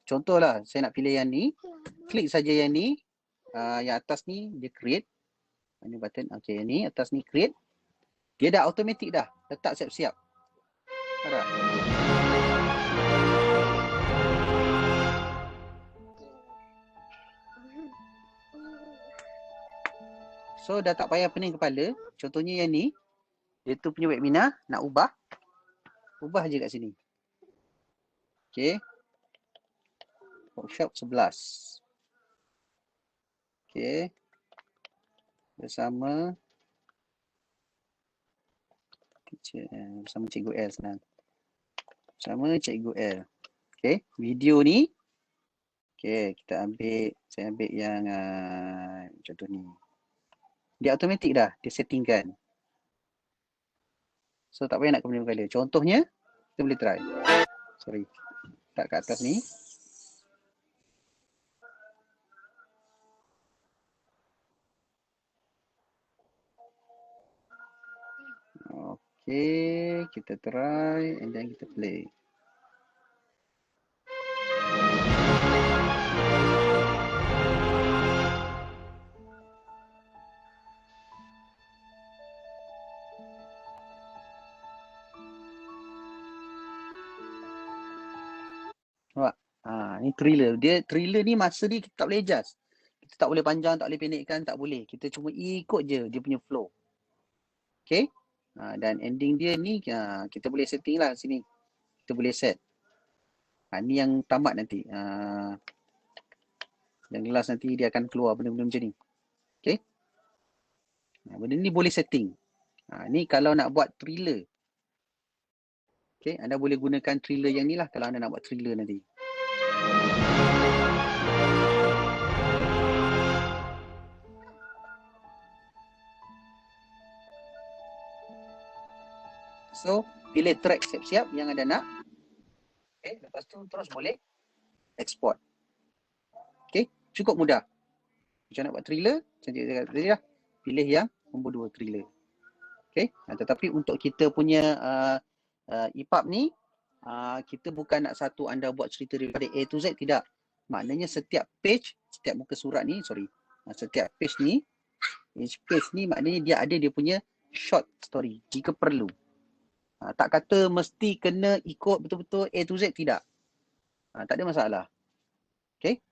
Contohlah saya nak pilih yang ni, klik saja yang ni, yang atas ni dia create, ini button, okey yang ni atas ni create, dia dah automatic dah, letak siap-siap. Nampak? So dah tak payah pening kepala. Contohnya yang ni, dia tu punya webinar nak ubah je kat sini. Okey. Workshop 11. Okey. Bersama Cikgu L senang. Bersama Cikgu L. Okey, video ni. Okey, saya ambil yang contoh ni. Dia automatik dah, dia settingkan. So tak payah nak kemudian kali. Contohnya, kita boleh try. Sorry. Tak kat atas ni. Okay, kita try and then kita play. Nampak? Ni thriller. Thriller ni masa dia kita tak boleh adjust. Kita tak boleh panjang, tak boleh pendekkan, tak boleh. Kita cuma ikut je dia punya flow. Okay? Dan ending dia ni kita boleh setting lah sini. Kita boleh set. Ni yang tamat nanti. Yang last nanti dia akan keluar benda-benda macam ni. Okay? Benda ni boleh setting. Ni kalau nak buat thriller. Okay? Anda boleh gunakan thriller yang ni lah kalau anda nak buat thriller nanti. So, pilih track siap-siap yang anda nak. Okay, lepas tu terus boleh export. Okay, cukup mudah. Macam nak buat thriller, cantik saya kata tadi lah. Pilih yang nombor 2 thriller. Okay, tetapi untuk kita punya EPUB ni, kita bukan nak satu anda buat cerita daripada A to Z, tidak. Maknanya setiap page, setiap muka surat ni, setiap page ni, each page ni maknanya dia punya short story jika perlu. Tak kata mesti kena ikut betul-betul A to Z, tidak. Tak ada masalah. Okay.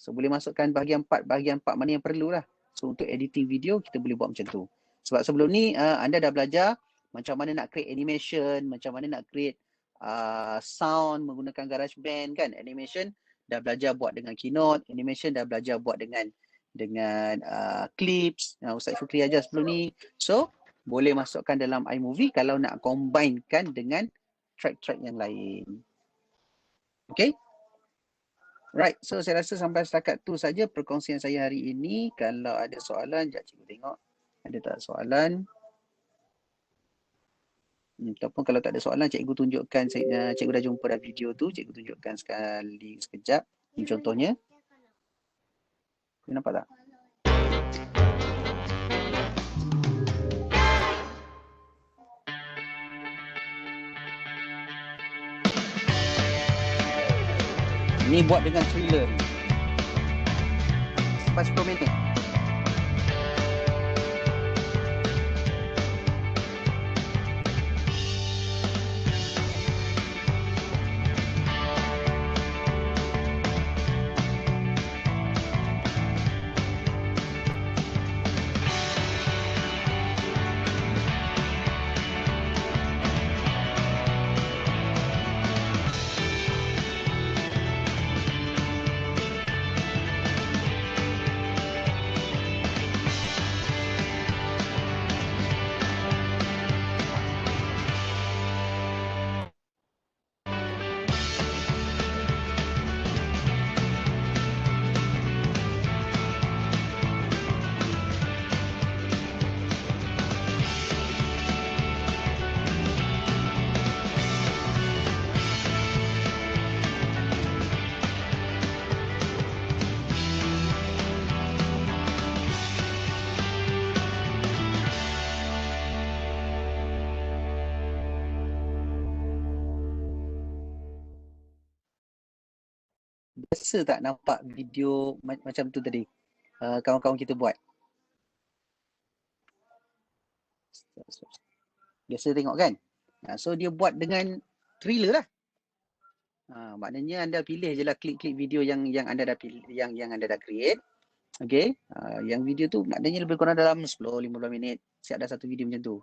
So boleh masukkan bahagian part mana yang perlu lah. So untuk editing video kita boleh buat macam tu. Sebab sebelum ni anda dah belajar macam mana nak create animation, macam mana nak create sound menggunakan GarageBand kan. Animation dah belajar buat dengan Keynote, animation dah belajar buat dengan clips. Ustaz Syukri ajar sebelum ni. So boleh masukkan dalam iMovie kalau nak combinekan dengan track-track yang lain. Okay? Right, so saya rasa sampai setakat tu saja perkongsian saya hari ini. Kalau ada soalan, sekejap cikgu tengok. Ada tak soalan? Ataupun kalau tak ada soalan, cikgu tunjukkan, cikgu dah jumpa dah video tu, cikgu tunjukkan sekali sekejap. Ini contohnya. Nampak tak? Ni buat dengan thriller ni. Sampai 10 minit. Biasa tak nampak video macam tu tadi? Kawan-kawan kita buat. Biasa tengok kan? So dia buat dengan thriller lah. Maknanya anda pilih je lah klik-klik video yang anda dah pilih, yang anda dah create. Okay. Yang video tu maknanya lebih kurang dalam 10-15 minit. Siap dah satu video macam tu.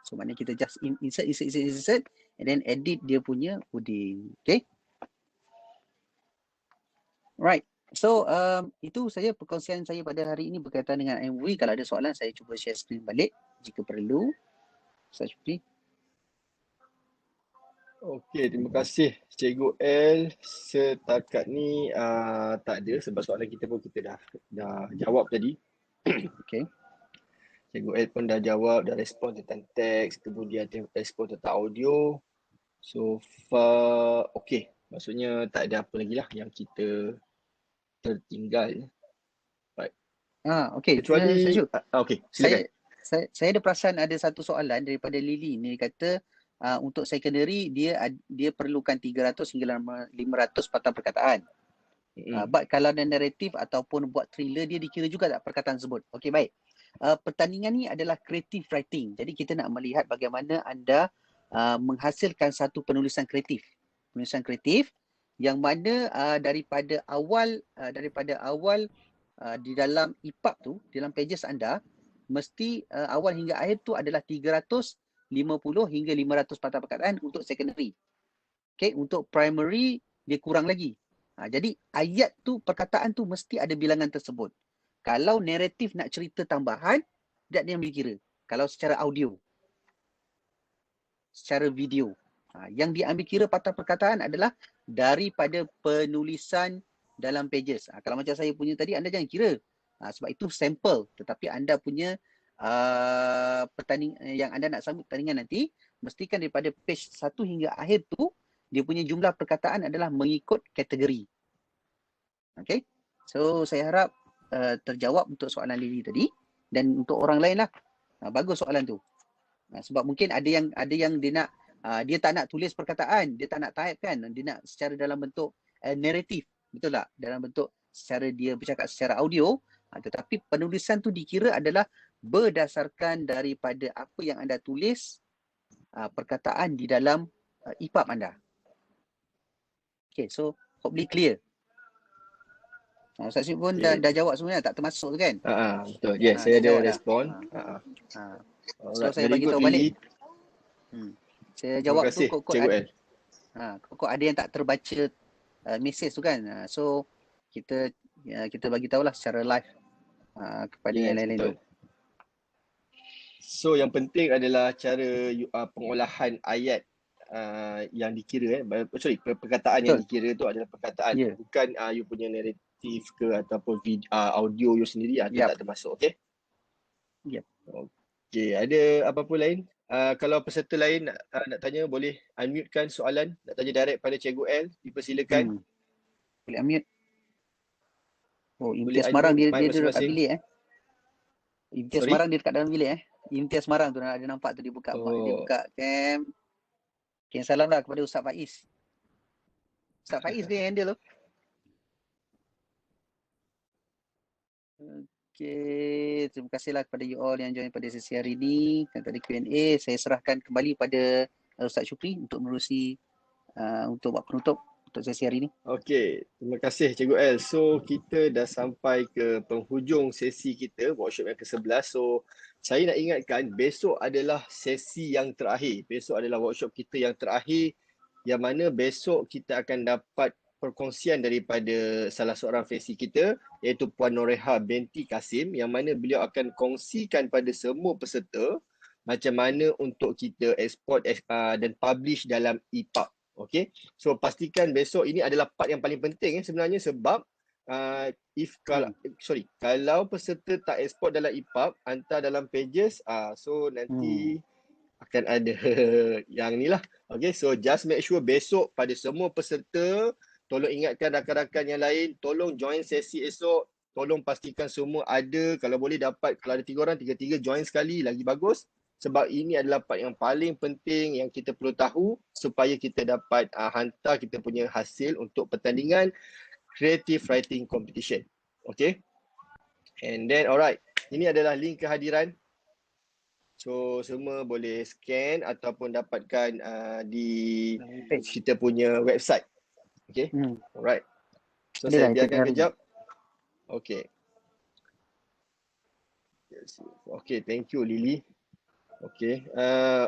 So maknanya kita just insert and then edit dia punya coding. Okay. Right. So itu saja perkongsian saya pada hari ini berkaitan dengan iMovie. Kalau ada soalan saya cuba share screen balik jika perlu. Syukri. Okey, terima kasih Cikgu L. Setakat ni tak ada sebab soalan kita pun kita dah jawab tadi. Okey. Cikgu L pun dah jawab, dah respon tentang teks, kemudian respon tentang audio. So far okey. Maksudnya tak ada apa lagi lah yang kita tertinggal. Baik. Okey. Kecuali okey, silakan. Saya ada perasan ada satu soalan daripada Lily ni, dia kata untuk secondary dia perlukan 300 hingga 500 patah perkataan. But kalau ada naratif ataupun buat thriller, dia dikira juga tak perkataan tersebut. Okey, baik. Pertandingan ni adalah creative writing. Jadi kita nak melihat bagaimana anda menghasilkan satu penulisan kreatif. Penulisan kreatif yang mana daripada awal di dalam EPUB tu, dalam pages anda, mesti awal hingga akhir tu adalah 350 hingga 500 patah perkataan untuk secondary. Okay, untuk primary dia kurang lagi. Jadi ayat tu, perkataan tu mesti ada bilangan tersebut. Kalau naratif nak cerita tambahan, dia ambil kira. Kalau secara audio, secara video, yang diambil kira patah perkataan adalah daripada penulisan dalam pages. Kalau macam saya punya tadi, anda jangan kira. Sebab itu sampel. Tetapi anda punya yang anda nak sambut pertandingan nanti, mestikan daripada page 1 hingga akhir tu, dia punya jumlah perkataan adalah mengikut kategori. Okay. So saya harap terjawab untuk soalan Lily tadi. Dan untuk orang lain lah, bagus soalan tu. Sebab mungkin ada yang dia nak, dia tak nak tulis perkataan, dia tak nak type kan, dia nak secara dalam bentuk naratif, betul tak? Dalam bentuk secara dia bercakap secara audio, tetapi penulisan tu dikira adalah berdasarkan daripada apa yang anda tulis, perkataan di dalam EPUB anda. Okay, so hopefully clear. Ustaz Syed pun dah jawab sebenarnya, tak termasuk tu kan? Betul. Yes, saya ada respon. So saya bagi tahu balik. Saya jawab tu kok ada yang tak terbaca mesej tu kan. So kita bagi tahulah secara live kepada yang lain-lain tu. So yang penting adalah cara pengolahan ayat yang dikira perkataan yang dikira tu adalah perkataan, bukan you punya naratif ke ataupun audio you sendiri, tu tak termasuk. Okay. Okay, ada apa-apa lain? Kalau peserta lain nak tanya, boleh unmute-kan soalan, nak tanya direct pada Cikgu L, dipersilakan. Boleh unmute. Oh, Imtiaz Marang dia duduk kat bilik Imtiaz Marang dia dekat dalam bilik Imtiaz Marang tu ada nampak tu dia buka cam. Okay, salam lah kepada Ustaz Faiz. Ustaz Faiz dia handle tu. Okay, terima kasihlah kepada you all yang join pada sesi hari ini. Dan tadi Q&A saya serahkan kembali pada Ustaz Syukri untuk menerusi untuk buat penutup untuk sesi hari ini. Okey, terima kasih Cikgu L. So kita dah sampai ke penghujung sesi kita, workshop yang ke-11. So saya nak ingatkan besok adalah sesi yang terakhir. Besok adalah workshop kita yang terakhir, yang mana besok kita akan dapat perkongsian daripada salah seorang faci kita, iaitu Puan Noreha binti Kasim, yang mana beliau akan kongsikan pada semua peserta macam mana untuk kita export dan publish dalam EPUB. Okay, so pastikan besok ini adalah part yang paling penting sebenarnya, sebab kalau peserta tak export dalam EPUB, hantar dalam pages, so nanti akan ada yang ni lah. Okay, so just make sure besok pada semua peserta, tolong ingatkan rakan-rakan yang lain, tolong join sesi esok, tolong pastikan semua ada, kalau boleh dapat, kalau ada 3 orang, 3-3 join sekali, lagi bagus. Sebab ini adalah part yang paling penting yang kita perlu tahu supaya kita dapat hantar kita punya hasil untuk pertandingan Creative Writing Competition. Okay. And then alright, ini adalah link kehadiran. So semua boleh scan ataupun dapatkan di kita punya website. Okay. Alright. So saya biarkan kejap. Okay. Okay, thank you Lily. Okay,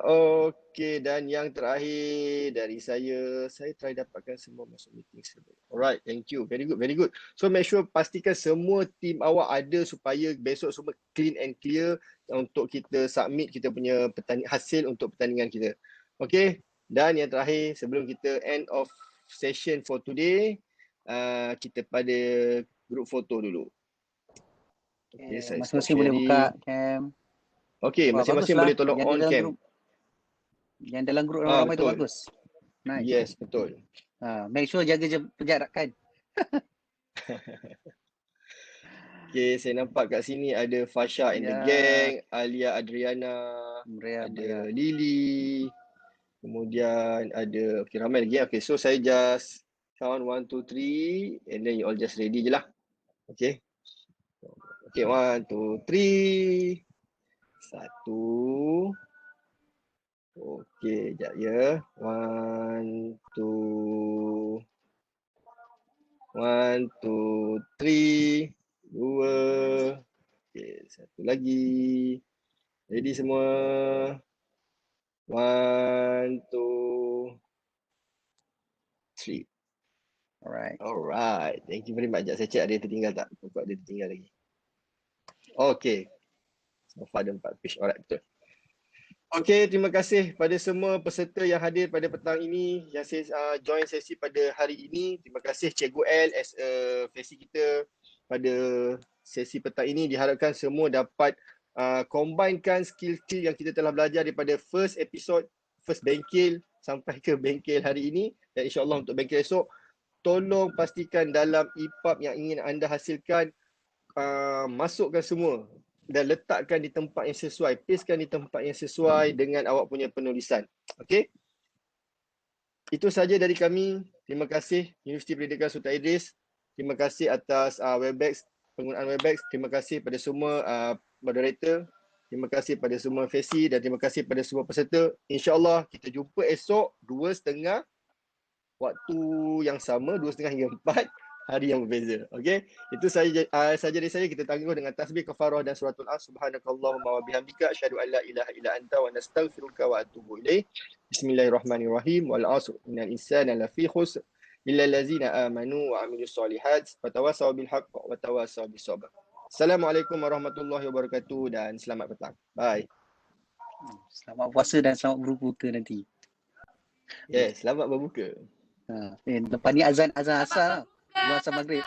okay, dan yang terakhir dari saya try dapatkan semua masuk meeting. Alright, thank you, very good, very good. So make sure pastikan semua team awak ada supaya besok semua clean and clear untuk kita submit kita punya hasil untuk pertandingan kita. Okay, dan yang terakhir sebelum kita end of session for today, kita pada group foto dulu. Okay, saya masing-masing boleh buka cam. Okey, masing-masing boleh tolong on cam. Yang dalam grup ramai-ramai tu bagus. Nice. Yes, betul. Make sure jaga penjarakan. Okey, saya nampak kat sini ada Fasha and the gang, Alia Adriana, ada Lily. Kemudian ada ramai lagi. Okey, so saya just count 1 2 3 and then you all just ready je lah. Okey. Okey, 1 2 3. 1. Okey, sekejap ya. 1 2 1 2 3 2. Okey, satu lagi. Ready semua. 1 2 3. Alright. Thank you very much. Sekejap saya check ada yang tertinggal tak? Pokok ada tertinggal lagi. Okey. So far ada 4 page. Alright, betul. Okey, terima kasih pada semua peserta yang hadir pada petang ini, yang join sesi pada hari ini. Terima kasih Cikgu L as a faci kita pada sesi petang ini. Diharapkan semua dapat combinekan skill-skill yang kita telah belajar daripada first episode, first bengkel sampai ke bengkel hari ini. Dan insyaAllah untuk bengkel esok, tolong pastikan dalam EPUB yang ingin anda hasilkan, masukkan semua dan letakkan di tempat yang sesuai, pastekan di tempat yang sesuai dengan awak punya penulisan. Okey. Itu saja dari kami. Terima kasih Universiti Pendidikan Sultan Idris. Terima kasih atas Webex, penggunaan Webex. Terima kasih pada semua moderator. Terima kasih pada semua faci dan terima kasih pada semua peserta. InsyaAllah kita jumpa esok 2:30 waktu yang sama, 2:30 hingga 4. Hari yang berbeza. Okey. Itu saja dari saya. Kita tangguh dengan tasbih kafarah dan suratul as. Subhanakallahumma wa bihamdika asyhadu an la ilaha illa anta wa nastaghfiruka wa atubu ilaik. Bismillahirrahmanirrahim. Wal 'asr innal insana lafi khusr illa allazina amanu wa 'amilus solihat wa tawassaw bil haqq wa tawassaw bis sabr. Assalamualaikum warahmatullahi wabarakatuh dan selamat petang. Bye. Selamat puasa dan selamat berbuka nanti. Yes, selamat berbuka. Lepas ni azan asar. Dua asar maghrib.